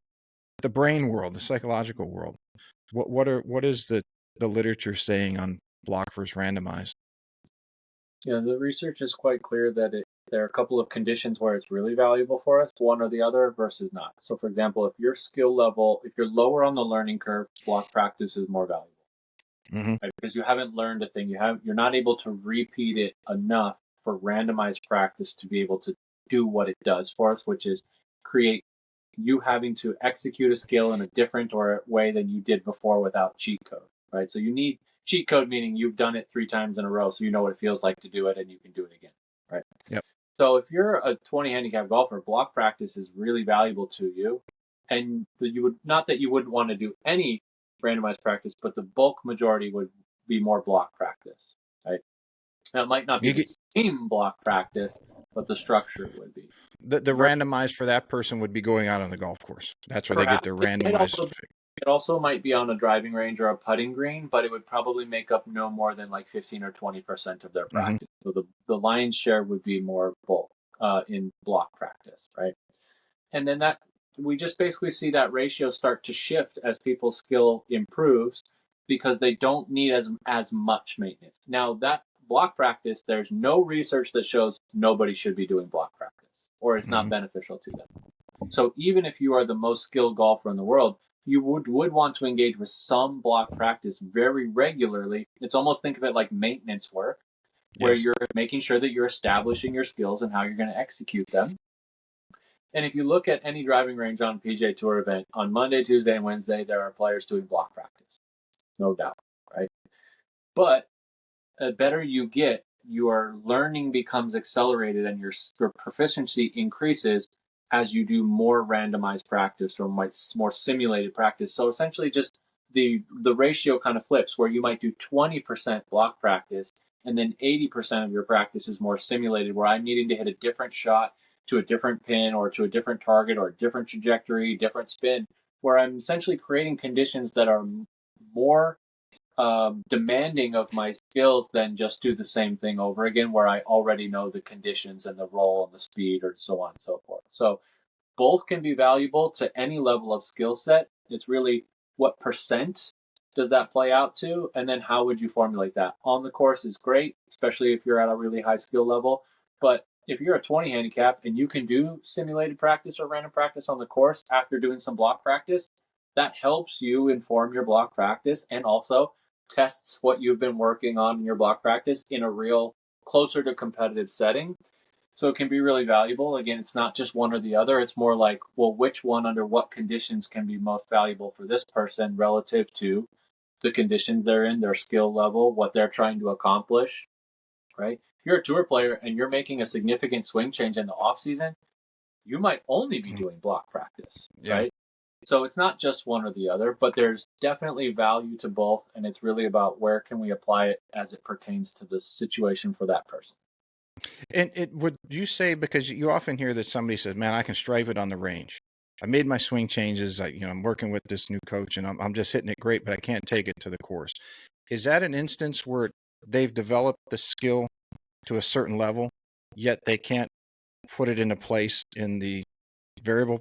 brain world, the psychological world, what is the literature saying on block versus randomized? Yeah, the research is quite clear that there are a couple of conditions where it's really valuable for us, one or the other versus not. So, for example, if your skill level, if you're lower on the learning curve, block practice is more valuable, Mm-hmm. right? Because you haven't learned a thing, you're not able to repeat it enough for randomized practice to be able to do what it does for us, which is create you having to execute a skill in a different or way than you did before without cheat code, right? So you need cheat code, meaning you've done it 3 times in a row, so you know what it feels like to do it and you can do it again, right? Yep. So if you're a 20 handicap golfer, block practice is really valuable to you. And you would, not that you wouldn't want to do any randomized practice, but the bulk majority would be more block practice, right? Now, it might not be the same block practice, but the structure would be. The randomized for that person would be going out on the golf course. That's where they get their randomized. It also might be on a driving range or a putting green, but it would probably make up no more than like 15 or 20% of their practice. Mm-hmm. So the lion's share would be more bulk in block practice, right? And then that we just basically see that ratio start to shift as people's skill improves because they don't need as much maintenance. Now that block practice, there's no research that shows nobody should be doing block practice or it's not beneficial to them. So even if you are the most skilled golfer in the world, you would want to engage with some block practice very regularly. It's almost, think of it like maintenance work, where you're making sure that you're establishing your skills and how you're going to execute them. And if you look at any driving range on a PGA Tour event, on Monday, Tuesday, and Wednesday, there are players doing block practice. No doubt, right? But the better you get, your learning becomes accelerated and your proficiency increases as you do more randomized practice or more simulated practice. So essentially just the ratio kind of flips, where you might do 20% block practice and then 80% of your practice is more simulated, where I'm needing to hit a different shot to a different pin or to a different target or a different trajectory, different spin, where I'm essentially creating conditions that are more demanding of my skills than just do the same thing over again, where I already know the conditions and the roll and the speed or so on and so forth. So both can be valuable to any level of skill set. It's really what percent does that play out to, and then how would you formulate that? On the course is great, especially if you're at a really high skill level. But if you're a 20 handicap and you can do simulated practice or random practice on the course after doing some block practice, that helps you inform your block practice and also tests what you've been working on in your block practice in a real closer to competitive setting. So it can be really valuable. Again, it's not just one or the other. It's more like, well, which one under what conditions can be most valuable for this person relative to the conditions they're in, their skill level, what they're trying to accomplish, right? If you're a tour player and you're making a significant swing change in the off season, you might only be doing block practice, right? So it's not just one or the other, but there's definitely value to both. And it's really about where can we apply it as it pertains to the situation for that person. And would you say, because you often hear that somebody says, man, I can stripe it on the range. I made my swing changes. I'm working with this new coach and I'm just hitting it great, but I can't take it to the course. Is that an instance where they've developed the skill to a certain level, yet they can't put it into place in the variable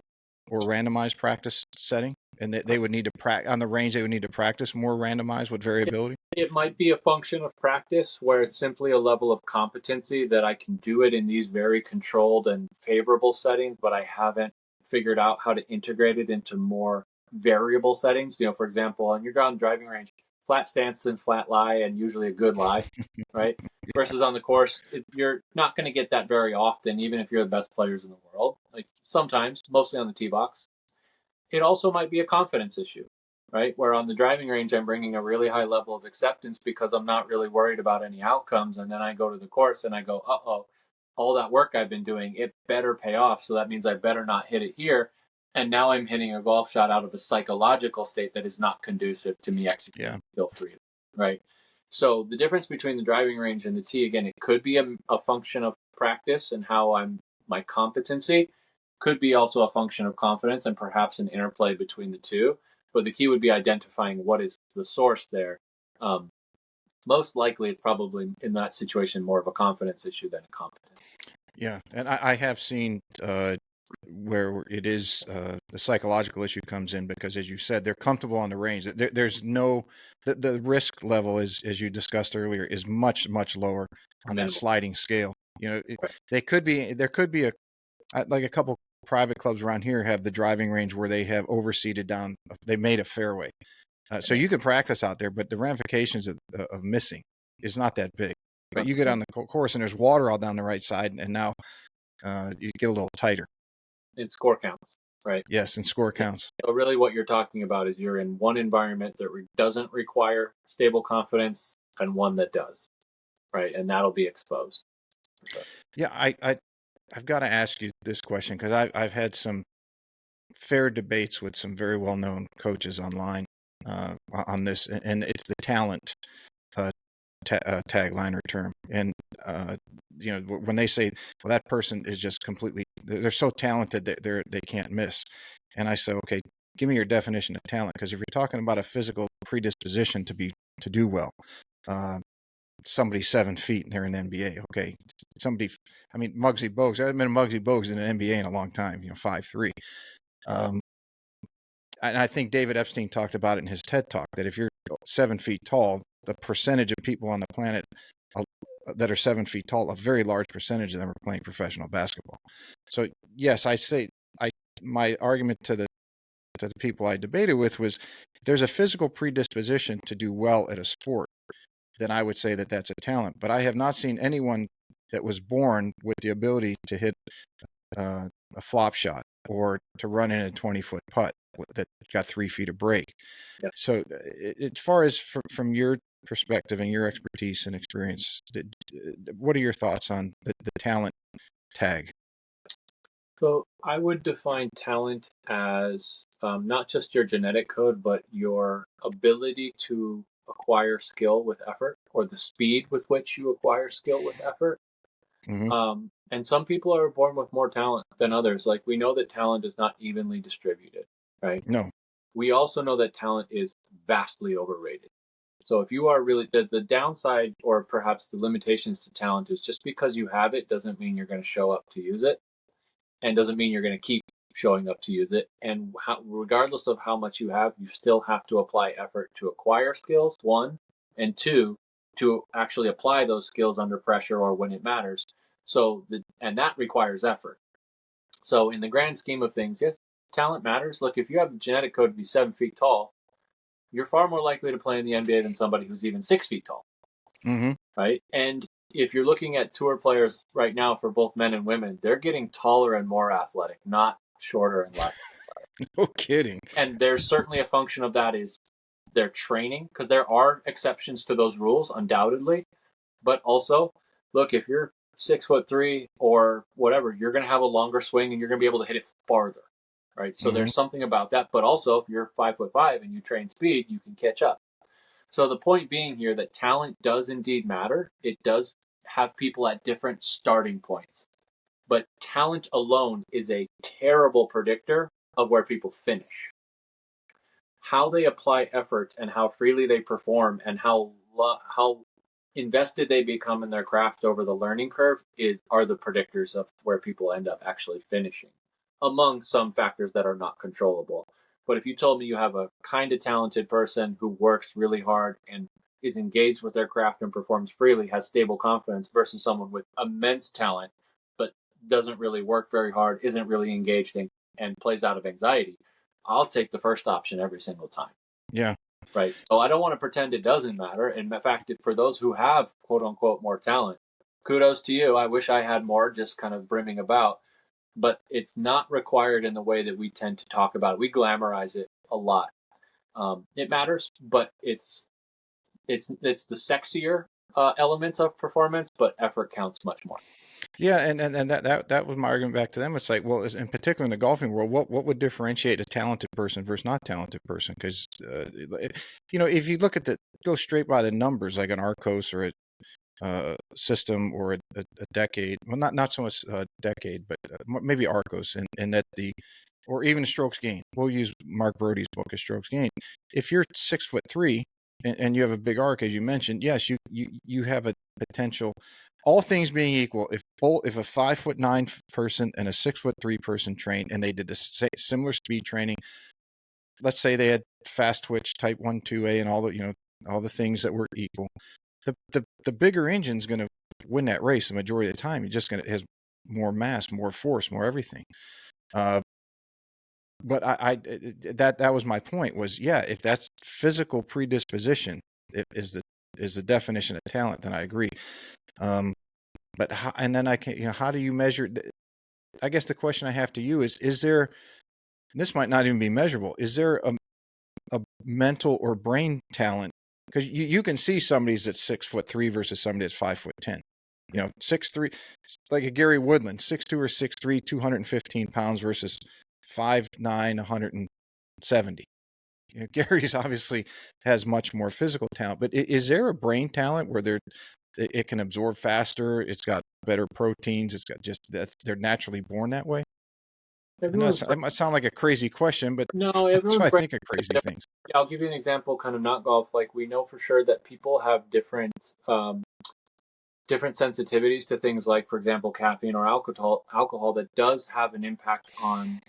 or randomized practice setting? and they would need to on the range. They would need to practice more randomized with variability. It might be a function of practice where it's simply a level of competency that I can do it in these very controlled and favorable settings, but I haven't figured out how to integrate it into more variable settings. For example, on your ground driving range, flat stance and flat lie, and usually a good lie, right? Versus on the course, you're not going to get that very often, even if you're the best players in the world. Like sometimes, mostly on the tee box. It also might be a confidence issue, right? Where on the driving range, I'm bringing a really high level of acceptance because I'm not really worried about any outcomes. And then I go to the course and I go, all that work I've been doing, it better pay off. So that means I better not hit it here. And now I'm hitting a golf shot out of a psychological state that is not conducive to me executing skill freedom, right? So the difference between the driving range and the tee, again, it could be a function of practice and how my competency, could be also a function of confidence and perhaps an interplay between the two. But the key would be identifying what is the source there. Most likely, it's probably in that situation more of a confidence issue than a competence. Yeah, and I have seen where it is the psychological issue comes in because, as you said, they're comfortable on the range. There's no the risk level, as you discussed earlier, is much lower on that sliding scale. There could be like a couple private clubs around here have the driving range where they have overseeded down. They made a fairway, so you can practice out there, but the ramifications of missing is not that big. But you get on the course and there's water all down the right side, and now you get a little tighter. It score counts, right? Yes, and score counts. So really what you're talking about is you're in one environment that doesn't require stable confidence and one that does, right? And that'll be exposed. Okay. Yeah, I've got to ask you this question because I've had some fair debates with some very well-known coaches online on this, and it's the talent tagline or term. And when they say, well, that person is just they're so talented that they can't miss. And I say, okay, give me your definition of talent, because if you're talking about a physical predisposition to do well, somebody 7 feet and they're in the NBA. Okay, Muggsy Bogues. I haven't been Muggsy Bogues in the NBA in a long time. 5'3". And I think David Epstein talked about it in his TED Talk that if you're 7 feet tall, the percentage of people on the planet that are 7 feet tall, a very large percentage of them are playing professional basketball. So yes, my argument to the people I debated with was, there's a physical predisposition to do well at a sport, then I would say that that's a talent. But I have not seen anyone that was born with the ability to hit a flop shot or to run in a 20-foot putt that got 3 feet of break. Yeah. So as far as from your perspective and your expertise and experience, what are your thoughts on the talent tag? So I would define talent as not just your genetic code, but your ability to acquire skill with effort, or the speed with which you acquire skill with effort. Mm-hmm. And some people are born with more talent than others. Like, we know that talent is not evenly distributed, right? No. We also know that talent is vastly overrated. So if you are really, the downside, or perhaps the limitations to talent, is just because you have it doesn't mean you're going to show up to use it, and doesn't mean you're going to keep showing up to use it. And regardless of how much you have, you still have to apply effort to acquire skills, one, and two, to actually apply those skills under pressure or when it matters. And that requires effort. So in the grand scheme of things, yes, talent matters. Look, if you have the genetic code to be 7 feet tall, you're far more likely to play in the NBA than somebody who's even 6 feet tall. Mm-hmm. Right? And if you're looking at tour players right now for both men and women, they're getting taller and more athletic, not shorter and less athletic. No kidding. And there's certainly a function of that is their training, because there are exceptions to those rules, undoubtedly. But also, look, if you're 6'3" or whatever, you're going to have a longer swing and you're going to be able to hit it farther, right? So there's something about that. But also, if you're 5'5" and you train speed, you can catch up. So the point being here that talent does indeed matter. It does have people at different starting points. But talent alone is a terrible predictor of where people finish. How they apply effort and how freely they perform and how invested they become in their craft over the learning curve are the predictors of where people end up actually finishing, among some factors that are not controllable. But if you told me you have a kind of talented person who works really hard and is engaged with their craft and performs freely, has stable confidence, versus someone with immense talent but doesn't really work very hard, isn't really engaged and plays out of anxiety, I'll take the first option every single time. Yeah. Right. So I don't want to pretend it doesn't matter. In fact, for those who have quote unquote more talent, kudos to you. I wish I had more, just kind of brimming about, but it's not required in the way that we tend to talk about it. We glamorize it a lot. It matters, but it's the sexier elements of performance, but effort counts much more. Yeah, and that was my argument back to them. It's like, well, in particular in the golfing world, what would differentiate a talented person versus not talented person? Because if you look at go straight by the numbers, like an Arcos or a system or a decade, well, not so much a decade, but maybe Arcos, and that or even strokes gained. We'll use Mark Brody's book as strokes gained. If you're 6'3" and you have a big arc, as you mentioned, yes, you have a potential. All things being equal, if a 5'9" person and a 6'3" person trained and they did the similar speed training, let's say they had fast twitch, type 1, 2A, and all the things that were equal, the bigger engine's going to win that race the majority of the time. You're just going to has more mass, more force, more everything. But that was my point. Was if that's physical predisposition is the definition of talent, then I agree. But how do you measure? I guess the question I have to you is there? This might not even be measurable. Is there a mental or brain talent? Because you can see somebody's at 6'3" versus somebody that's 5'10". 6'3", like a Gary Woodland, 6'2" or 6'3", 215 pounds versus 5'9", 170. Gary's obviously has much more physical talent, but is there a brain talent where it can absorb faster? It's got better proteins. It's got just that they're naturally born that way. It might sound like a crazy question, but no, that's why I think of crazy different. things. I'll give you an example, kind of not golf. Like we know for sure that people have different sensitivities to things like, for example, caffeine or alcohol that does have an impact on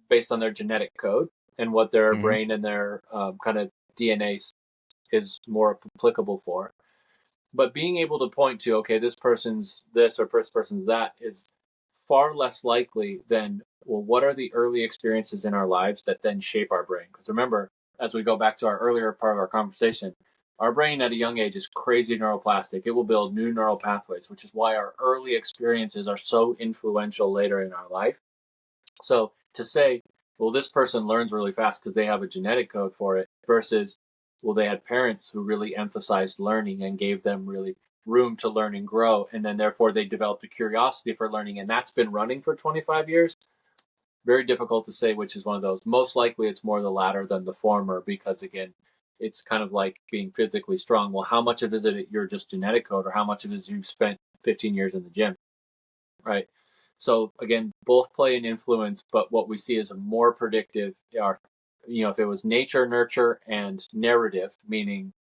based on their genetic code and what their brain and their kind of DNA is more applicable for. But being able to point to, okay, this person's this or this person's that is far less likely than, well, what are the early experiences in our lives that then shape our brain? Because remember, as we go back to our earlier part of our conversation, our brain at a young age is crazy neuroplastic. It will build new neural pathways, which is why our early experiences are so influential later in our life. So to say, well, this person learns really fast because they have a genetic code for it versus, well, they had parents who really emphasized learning and gave them really room to learn and grow. And then therefore they developed a curiosity for learning. And that's been running for 25 years. Very difficult to say which is one of those. Most likely it's more the latter than the former because, again, it's kind of like being physically strong. Well, how much of it is your just genetic code or how much of it is you've spent 15 years in the gym, right? So again, both play an influence, but what we see is a more predictive are, if it was nature, nurture, and narrative, meaning,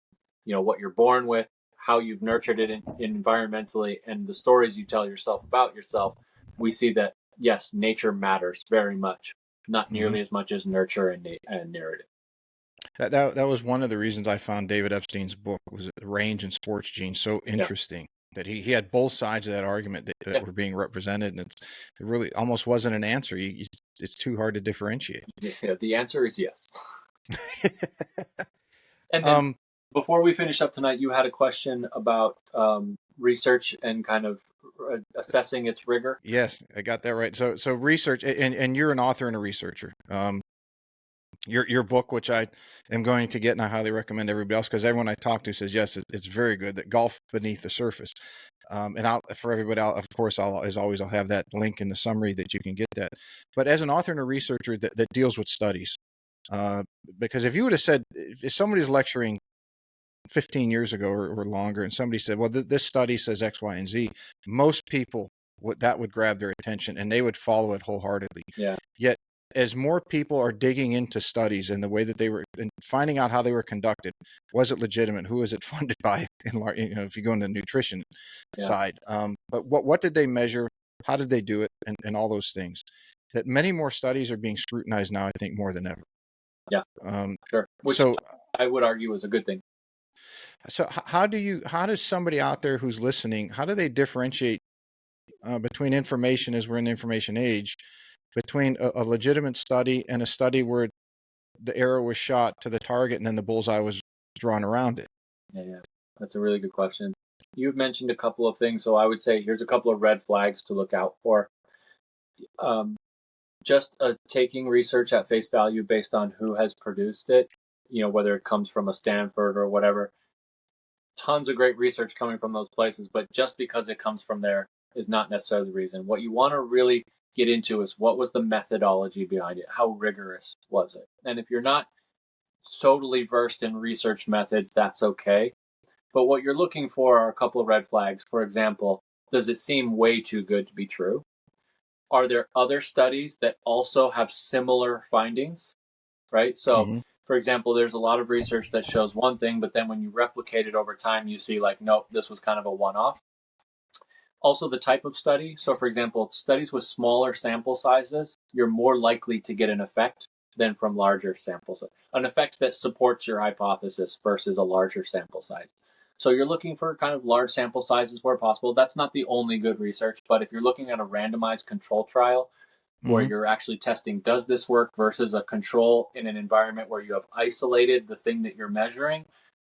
what you're born with, how you've nurtured it environmentally, and the stories you tell yourself about yourself, we see that, yes, nature matters very much, not nearly as much as nurture and narrative. That was one of the reasons I found David Epstein's book, was the range and sports genes, so interesting. That he had both sides of that argument that were being represented, and it really almost wasn't an answer. It's too hard to differentiate. Yeah, the answer is yes. And then before we finish up tonight, you had a question about research and kind of assessing its rigor. Yes, I got that right. So research, and you're an author and a researcher. Your book, which I am going to get, and I highly recommend everybody else, because everyone I talk to says yes, it's very good. That Golf Beneath the Surface, and for everybody, of course, as always, I'll have that link in the summary that you can get that. But as an author and a researcher that deals with studies, because if you would have said, if somebody's lecturing 15 years ago or longer, and somebody said, well, this study says X, Y, and Z, most people that would grab their attention and they would follow it wholeheartedly. Yeah. Yet, as more people are digging into studies and the way that they were, and finding out how they were conducted, was it legitimate? Who is it funded by? If you go into the nutrition side, but what did they measure? How did they do it? And all those things. That many more studies are being scrutinized now, I think, more than ever. Yeah, sure. Which So, I would argue is a good thing. how does somebody out there who's listening, how do they differentiate between information, as we're in the information age, between a legitimate study and a study where the arrow was shot to the target and then the bullseye was drawn around it? Yeah. That's a really good question. You've mentioned a couple of things, so I would say here's a couple of red flags to look out for. Um, just taking research at face value based on who has produced it, whether it comes from a Stanford or whatever. Tons of great research coming from those places, but just because it comes from there is not necessarily the reason. What you want to really get into is what was the methodology behind it? How rigorous was it? And if you're not totally versed in research methods, that's okay. But what you're looking for are a couple of red flags. For example, does it seem way too good to be true? Are there other studies that also have similar findings? Right? So, Mm-hmm. for example, there's a lot of research that shows one thing, but then when you replicate it over time, you see, like, nope, this was kind of a one off. Also, the type of study. So, for example, studies with smaller sample sizes, you're more likely to get an effect than from larger samples, an effect that supports your hypothesis versus a larger sample size. So, you're looking for kind of large sample sizes where possible. That's not the only good research, but if you're looking at a randomized control trial where Mm-hmm. you're actually testing, does this work versus a control in an environment where you have isolated the thing that you're measuring,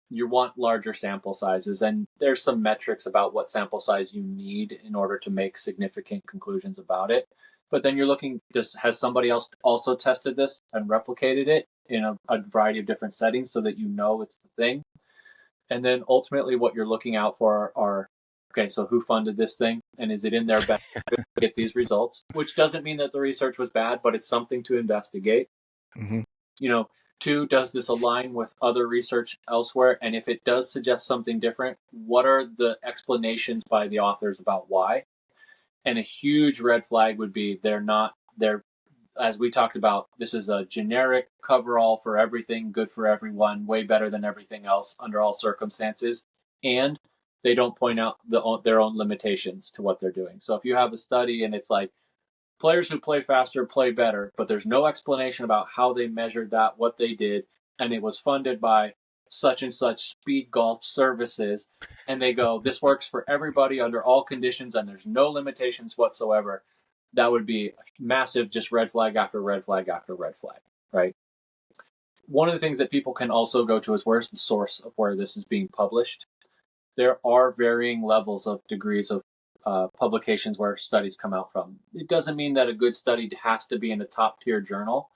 you want larger sample sizes. And there's some metrics about what sample size you need in order to make significant conclusions about it. But then you're looking, has somebody else also tested this and replicated it in a variety of different settings so that you know it's the thing? And then ultimately, what you're looking out for are, okay, so who funded this thing? And is it in their best to get these results? Which doesn't mean that the research was bad, but it's something to investigate. Mm-hmm. You know, two, does this align with other research elsewhere? And if it does suggest something different, what are the explanations by the authors about why? And a huge red flag would be they're, as we talked about, this is a generic coverall for everything, good for everyone, way better than everything else under all circumstances. And they don't point out their own limitations to what they're doing. So if you have a study and it's like, players who play faster play better, but there's no explanation about how they measured that, what they did, and it was funded by such and such speed golf services. And they go, this works for everybody under all conditions, and there's no limitations whatsoever. That would be massive, just red flag after red flag after red flag, right? One of the things that people can also go to is where's the source of where this is being published? There are varying levels of degrees of publications where studies come out from. It doesn't mean that a good study has to be in a top tier journal,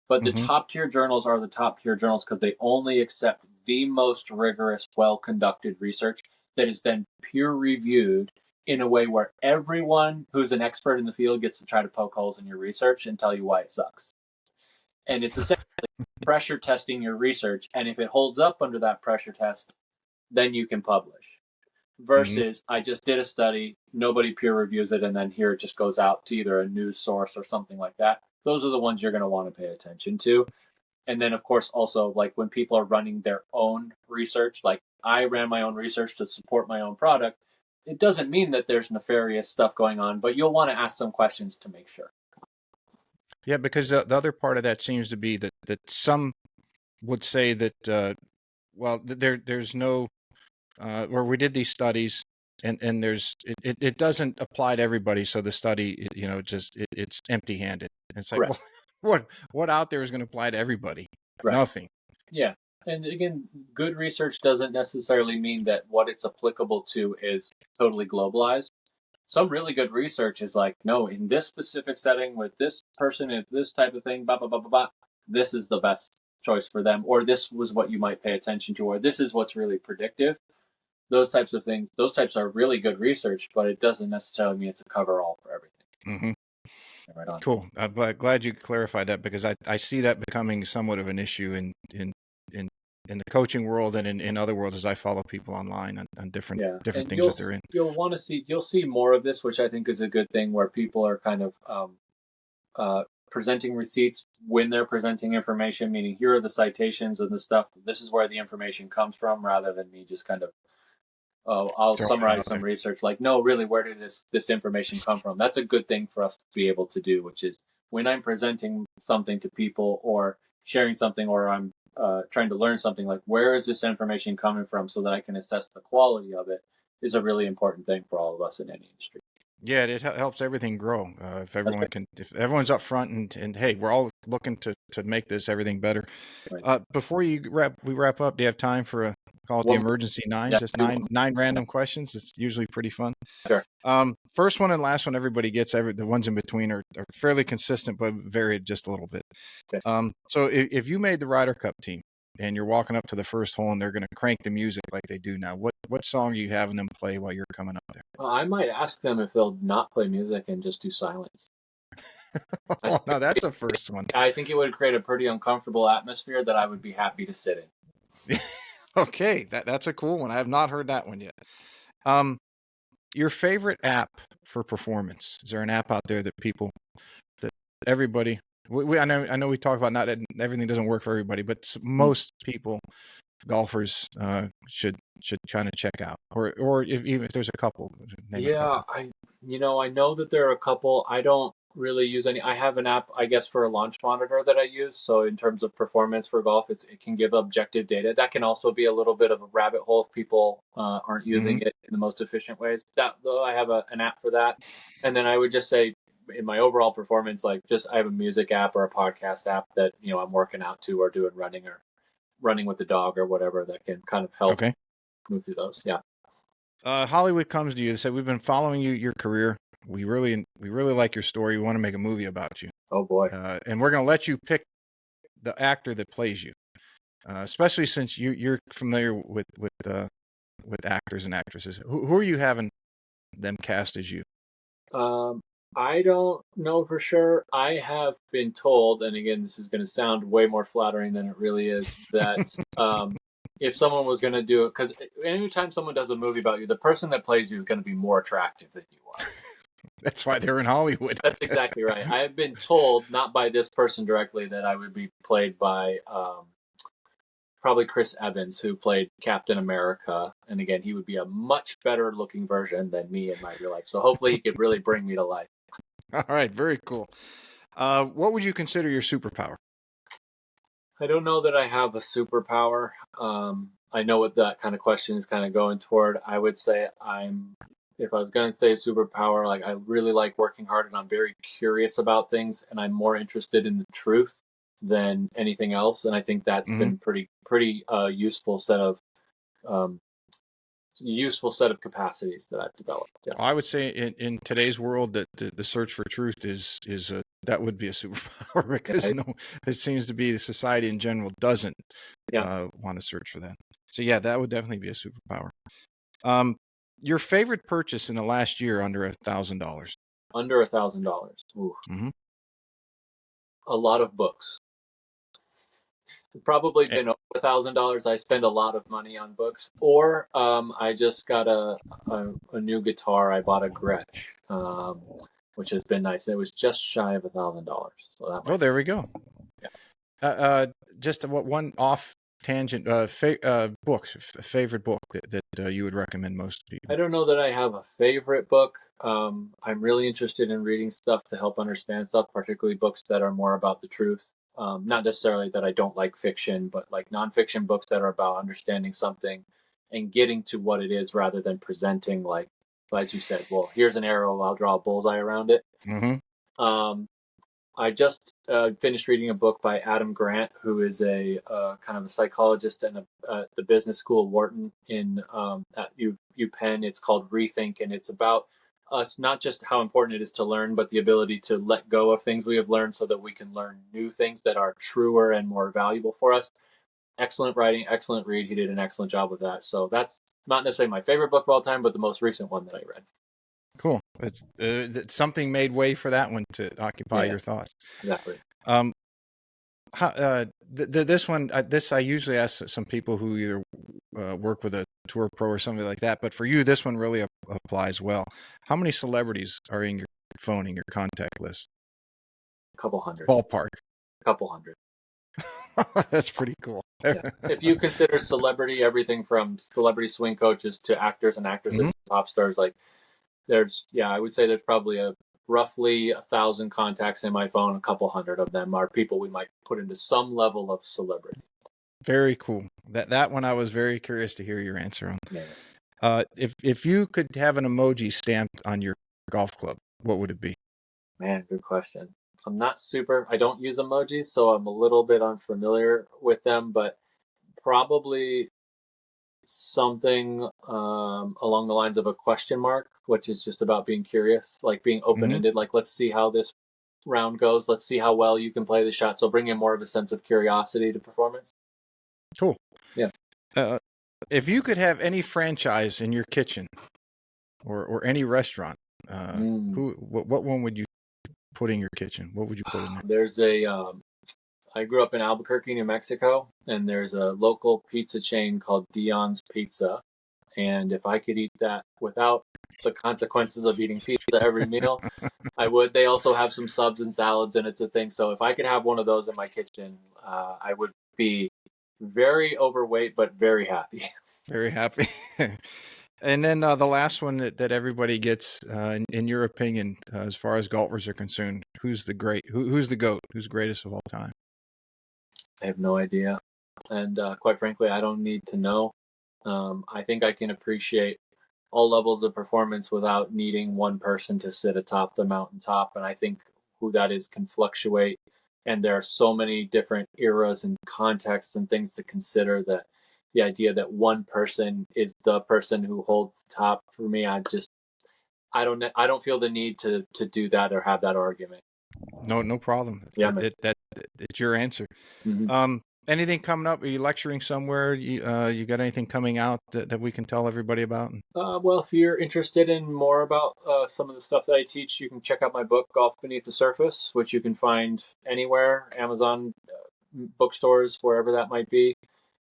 but the Mm-hmm. top tier journals are the top tier journals because they only accept the most rigorous, well conducted research that is then peer reviewed in a way where everyone who's an expert in the field gets to try to poke holes in your research and tell you why it sucks. And it's essentially pressure testing your research. And if it holds up under that pressure test, then you can publish Mm-hmm. versus I just did a study, nobody peer reviews it, and then here it just goes out to either a news source or something like that. Those are the ones you're going to want to pay attention to. And then, of course, also like when people are running their own research, like I ran my own research to support my own product, it doesn't mean that there's nefarious stuff going on, but you'll want to ask some questions to make sure. Yeah, because the other part of that seems to be that some would say that there's no where we did these studies and it doesn't apply to everybody, so the study it's empty handed. It's like, Correct. well, what out there is going to apply to everybody? Right. Nothing. Yeah. And again, good research doesn't necessarily mean that what it's applicable to is totally globalized. Some really good research is like, no, in this specific setting with this person and this type of thing, blah, blah, blah, blah, blah, this is the best choice for them, or this was what you might pay attention to, or this is what's really predictive. Those types of things, those types are really good research, but it doesn't necessarily mean it's a cover all for everything. Mm-hmm. Right on. Cool. I'm glad you clarified that because I see that becoming somewhat of an issue in in the coaching world and in other worlds as I follow people online on different Yeah, and things that they're in. you'll see more of this, which I think is a good thing, where people are kind of presenting receipts when they're presenting information, meaning here are the citations and the stuff. This is where the information comes from, rather than me just kind of, oh, I'll Throwing it summarize out some there. research. Like, no, really, where did this information come from? That's a good thing for us to be able to do, which is when I'm presenting something to people or sharing something or I'm trying to learn something, like where is this information coming from so that I can assess the quality of it is a really important thing for all of us in any industry. Yeah, it helps everything grow. If That's everyone if everyone's up front and hey, we're all looking to make this everything better. right. Before we wrap up, do you have time for a call it the One, emergency nine? yeah, Just do nine random questions. It's usually pretty fun. sure. First one and last one, everybody gets. The ones in between are fairly consistent, but varied just a little bit. Okay. So if you made the Ryder Cup team and you're walking up to the first hole and they're going to crank the music like they do now, what song are you having them play while you're coming up there? I might ask them if they'll not play music and just do silence. Oh, no, that's a first one. I think it would create a pretty uncomfortable atmosphere that I would be happy to sit in. Okay, that's a cool one. I have not heard that one yet. Your favorite app for performance? Is there an app out there that everybody? I know we talk about not everything doesn't work for everybody, but most people, golfers, should kind of check out, or even if there's a couple. Name a Yeah, couple. I know that there are a couple. I don't really use any. I have an app, I guess, for a launch monitor that I use. So in terms of performance for golf, it can give objective data. That can also be a little bit of a rabbit hole if people aren't using it in the most efficient ways. That though, I have an app for that. And then I would just say, in my overall performance, like just I have a music app or a podcast app that I'm working out to or doing running or running with the dog or whatever that can kind of help Okay. move through those. Yeah. Hollywood comes to you and said, "We've been following your career. We really like your story. We want to make a movie about you. Oh boy. And we're going to let you pick the actor that plays you, especially since you're familiar with actors and actresses. Who are you having them cast as you?" I don't know for sure. I have been told, and again, this is going to sound way more flattering than it really is, that if someone was going to do it, because anytime someone does a movie about you, the person that plays you is going to be more attractive than you are. That's why they're in Hollywood. That's exactly right. I have been told, not by this person directly, that I would be played by probably Chris Evans, who played Captain America. And again, he would be a much better looking version than me in my real life. So hopefully he could really bring me to life. All right, very cool. What would you consider your superpower? I don't know that I have a superpower. I know what that kind of question is kind of going toward. I would say if I was going to say superpower, like I really like working hard and I'm very curious about things and I'm more interested in the truth than anything else. And I think that's been pretty useful set of capacities that I've developed. Yeah. I would say in today's world that the search for truth is that would be a superpower because it seems to be the society in general doesn't want to search for that. So yeah, that would definitely be a superpower. Your favorite purchase in the last year under $1,000? Under $1,000. Ooh. A lot of books. Probably been over $1,000. I spend a lot of money on books. Or I just got a new guitar. I bought a Gretsch, which has been nice. It was just shy of $1,000. So there we go. Yeah. Just one off tangent. Books. Favorite book that you would recommend most people? I don't know that I have a favorite book. I'm really interested in reading stuff to help understand stuff, particularly books that are more about the truth. Not necessarily that I don't like fiction, but like nonfiction books that are about understanding something and getting to what it is rather than presenting like, as you said, well, here's an arrow, I'll draw a bullseye around it. I just finished reading a book by Adam Grant, who is a kind of a psychologist at the business school of Wharton at UPenn. It's called Rethink, and it's about us, not just how important it is to learn, but the ability to let go of things we have learned so that we can learn new things that are truer and more valuable for us. Excellent writing, excellent read. He did an excellent job with that. So that's not necessarily my favorite book of all time, but the most recent one that I read. Cool. It's something made way for that one to occupy your thoughts. Exactly. This one, I usually ask some people who either work with a tour pro or something like that, but for you, this one really applies well. How many celebrities are in your phone, in your contact list? A couple hundred. Ballpark. A couple hundred. That's pretty cool. Yeah. If you consider celebrity everything from celebrity swing coaches to actors and actresses, top stars, like I would say there's probably a roughly 1,000 contacts in my phone. A couple hundred of them are people we might put into some level of celebrity. Very cool. That one I was very curious to hear your answer on. Yeah. If you could have an emoji stamped on your golf club, what would it be? Man, good question. I don't use emojis, so I'm a little bit unfamiliar with them, but probably something along the lines of a question mark, which is just about being curious, like being open-ended, like let's see how this round goes. Let's see how well you can play the shot. So bring in more of a sense of curiosity to performance. Cool. Yeah. If you could have any franchise in your kitchen or any restaurant, what one would you put in your kitchen? What would you put in there? There's I grew up in Albuquerque, New Mexico, and there's a local pizza chain called Dion's Pizza. And if I could eat that without the consequences of eating pizza every meal, I would. They also have some subs and salads, and it's a thing. So if I could have one of those in my kitchen, I would be very overweight, but very happy. Very happy. And then the last one that everybody gets, in your opinion, as far as golfers are concerned, who's the GOAT? Who's the greatest of all time? I have no idea. And quite frankly, I don't need to know. I think I can appreciate all levels of performance without needing one person to sit atop the mountaintop. And I think who that is can fluctuate. And there are so many different eras and contexts and things to consider that the idea that one person is the person who holds the top for me, I don't feel the need to do that or have that argument. No problem. Yeah, it's your answer. Mm-hmm. Anything coming up? Are you lecturing somewhere? You got anything coming out that we can tell everybody about? Well, if you're interested in more about some of the stuff that I teach, you can check out my book, Golf Beneath the Surface, which you can find anywhere, Amazon, bookstores, wherever that might be.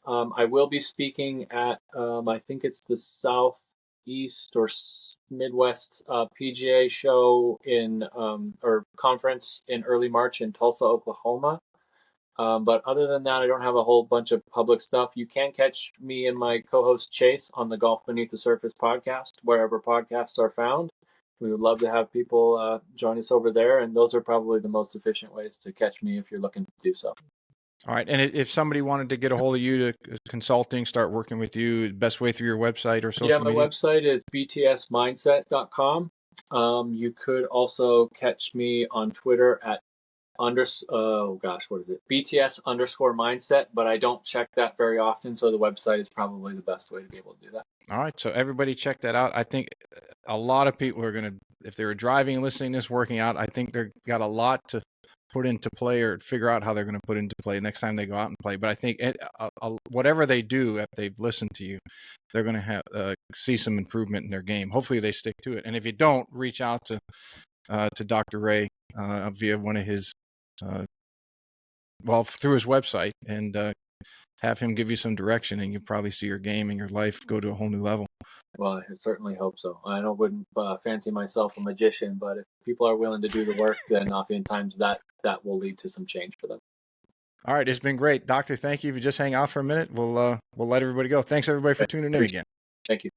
I will be speaking at, I think it's the Southeast or Midwest PGA show or conference in early March in Tulsa, Oklahoma. But other than that, I don't have a whole bunch of public stuff. You can catch me and my co-host Chase on the Golf Beneath the Surface podcast, wherever podcasts are found. We would love to have people join us over there, and those are probably the most efficient ways to catch me if you're looking to do so. All right. And if somebody wanted to get a hold of you to consulting, start working with you, best way through your website or social media? Yeah, my website is btsmindset.com. You could also catch me on Twitter at BTS_mindset, but I don't check that very often, so the website is probably the best way to be able to do that. All right, so everybody check that out. I think a lot of people are going to, if they were driving, listening to this, working out, I think they've got a lot to put into play or figure out how they're going to put into play next time they go out and play. But I think whatever they do after they've listened to you, they're going to have see some improvement in their game. Hopefully they stick to it. And if you don't, reach out to Dr. Ray via one of his through his website, and have him give you some direction, and you'll probably see your game and your life go to a whole new level. Well, I certainly hope so. I wouldn't fancy myself a magician, but if people are willing to do the work, then oftentimes that will lead to some change for them. All right, it's been great, Doctor. Thank you. If you just hang out for a minute, we'll let everybody go. Thanks everybody for tuning in again. Thank you.